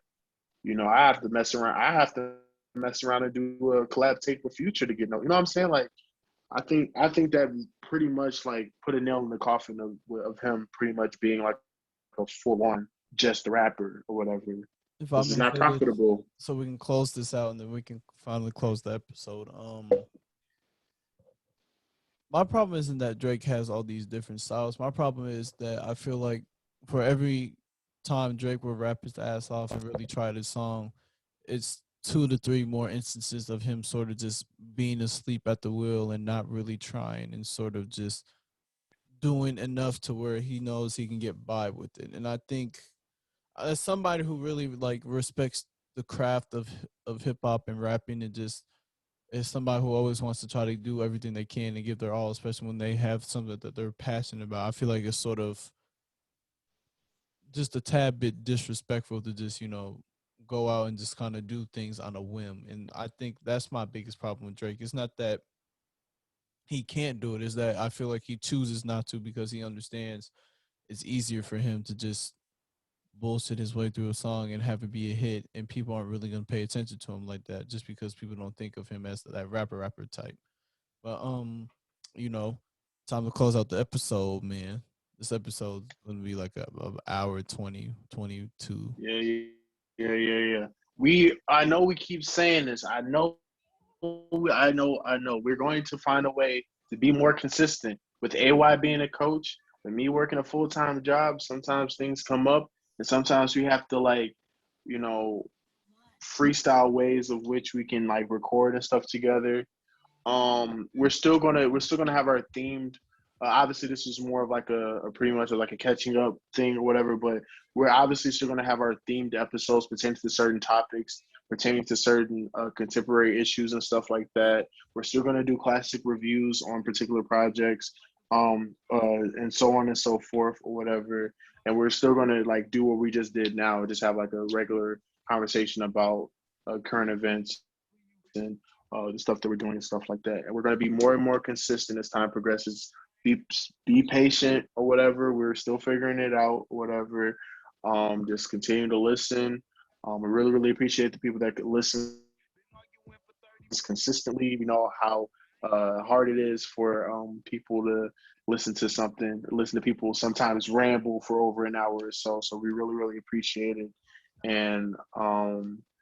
I have to mess around. I have to mess around and do a collab tape with Future to get no. You know what I'm saying? Like I think that pretty much like put a nail in the coffin of him pretty much being like a full on just rapper or whatever. If I This is may not say this, profitable. so we can close this out, and then we can finally close the episode. My problem isn't that Drake has all these different styles. My problem is that I feel like for every time Drake will rap his ass off and really try this song, it's two to three more instances of him sort of just being asleep at the wheel and not really trying and sort of just doing enough to where he knows he can get by with it. And I think as somebody who really like respects the craft of hip hop and rapping and just is somebody who always wants to try to do everything they can and give their all, especially when they have something that they're passionate about. I feel like it's sort of just a tad bit disrespectful to just, go out and just kind of do things on a whim. And I think that's my biggest problem with Drake. It's not that he can't do it, is that I feel like he chooses not to because he understands it's easier for him to just bullshit his way through a song and have it be a hit, and people aren't really gonna pay attention to him like that just because people don't think of him as that rapper type. But you know, time to close out the episode, man. This episode's gonna be like a hour 20 22. Yeah, yeah. I know we keep saying this. I know. We're going to find a way to be more consistent. With AY being a coach, with me working a full time job, sometimes things come up, and sometimes we have to like, you know, freestyle ways of which we can like record and stuff together. We're still gonna have our themed. Obviously, this is more of like a pretty much like a catching up thing or whatever. But we're obviously still gonna have our themed episodes pertaining to certain topics, pertaining to certain contemporary issues and stuff like that. We're still gonna do classic reviews on particular projects, and so on and so forth or whatever. And we're still gonna like do what we just did now, just have like a regular conversation about current events and the stuff that we're doing and stuff like that. And we're going to be more and more consistent as time progresses. Be be patient or whatever. We're still figuring it out or whatever. Just continue to listen. I really really appreciate the people that listen consistently. You know how hard it is for people to listen to people sometimes ramble for over an hour or so. So we really really appreciate it. And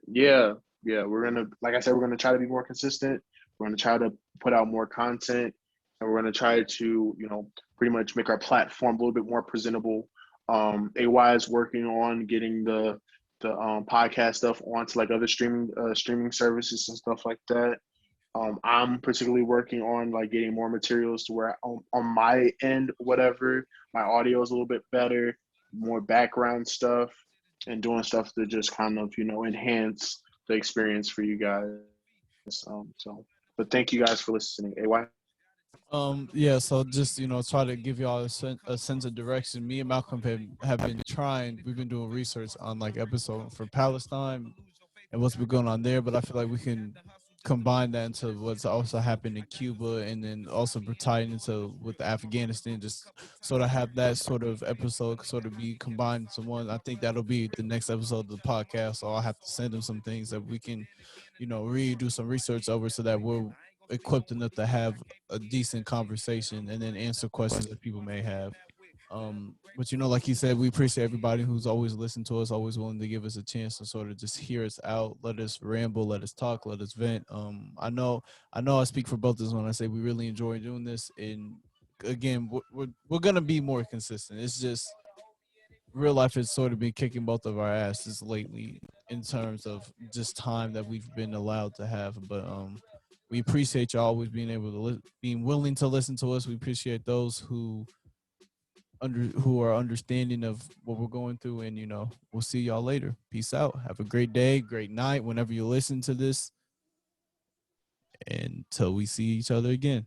yeah, yeah, we're gonna, like I said, we're gonna try to be more consistent. We're gonna try to put out more content, and we're gonna try to, pretty much make our platform a little bit more presentable. AY is working on getting the podcast stuff onto like other streaming services and stuff like that. I'm particularly working on like getting more materials to where on my end, whatever, my audio is a little bit better, more background stuff, and doing stuff to just kind of enhance the experience for you guys. But thank you guys for listening. AY. Yeah, so just try to give y'all a sense of direction. Me and Malcolm have been trying. We've been doing research on like episode for Palestine and what's been going on there, but I feel like we can combine that into what's also happened in Cuba, and then also tie it into with Afghanistan. Just sort of have that sort of episode sort of be combined into one. I think that'll be the next episode of the podcast. So I'll have to send them some things that we can, really do some research over so that we're equipped enough to have a decent conversation and then answer questions that people may have. But like you said, we appreciate everybody who's always listened to us, always willing to give us a chance to sort of just hear us out, let us ramble, let us talk, let us vent. I know I speak for both of us when I say we really enjoy doing this. And again, we're gonna be more consistent. It's just real life has sort of been kicking both of our asses lately in terms of just time that we've been allowed to have. But we appreciate y'all always being able to being willing to listen to us. We appreciate those who are understanding of what we're going through, and we'll see y'all later. Peace out. Have a great day, great night whenever you listen to this, until we see each other again.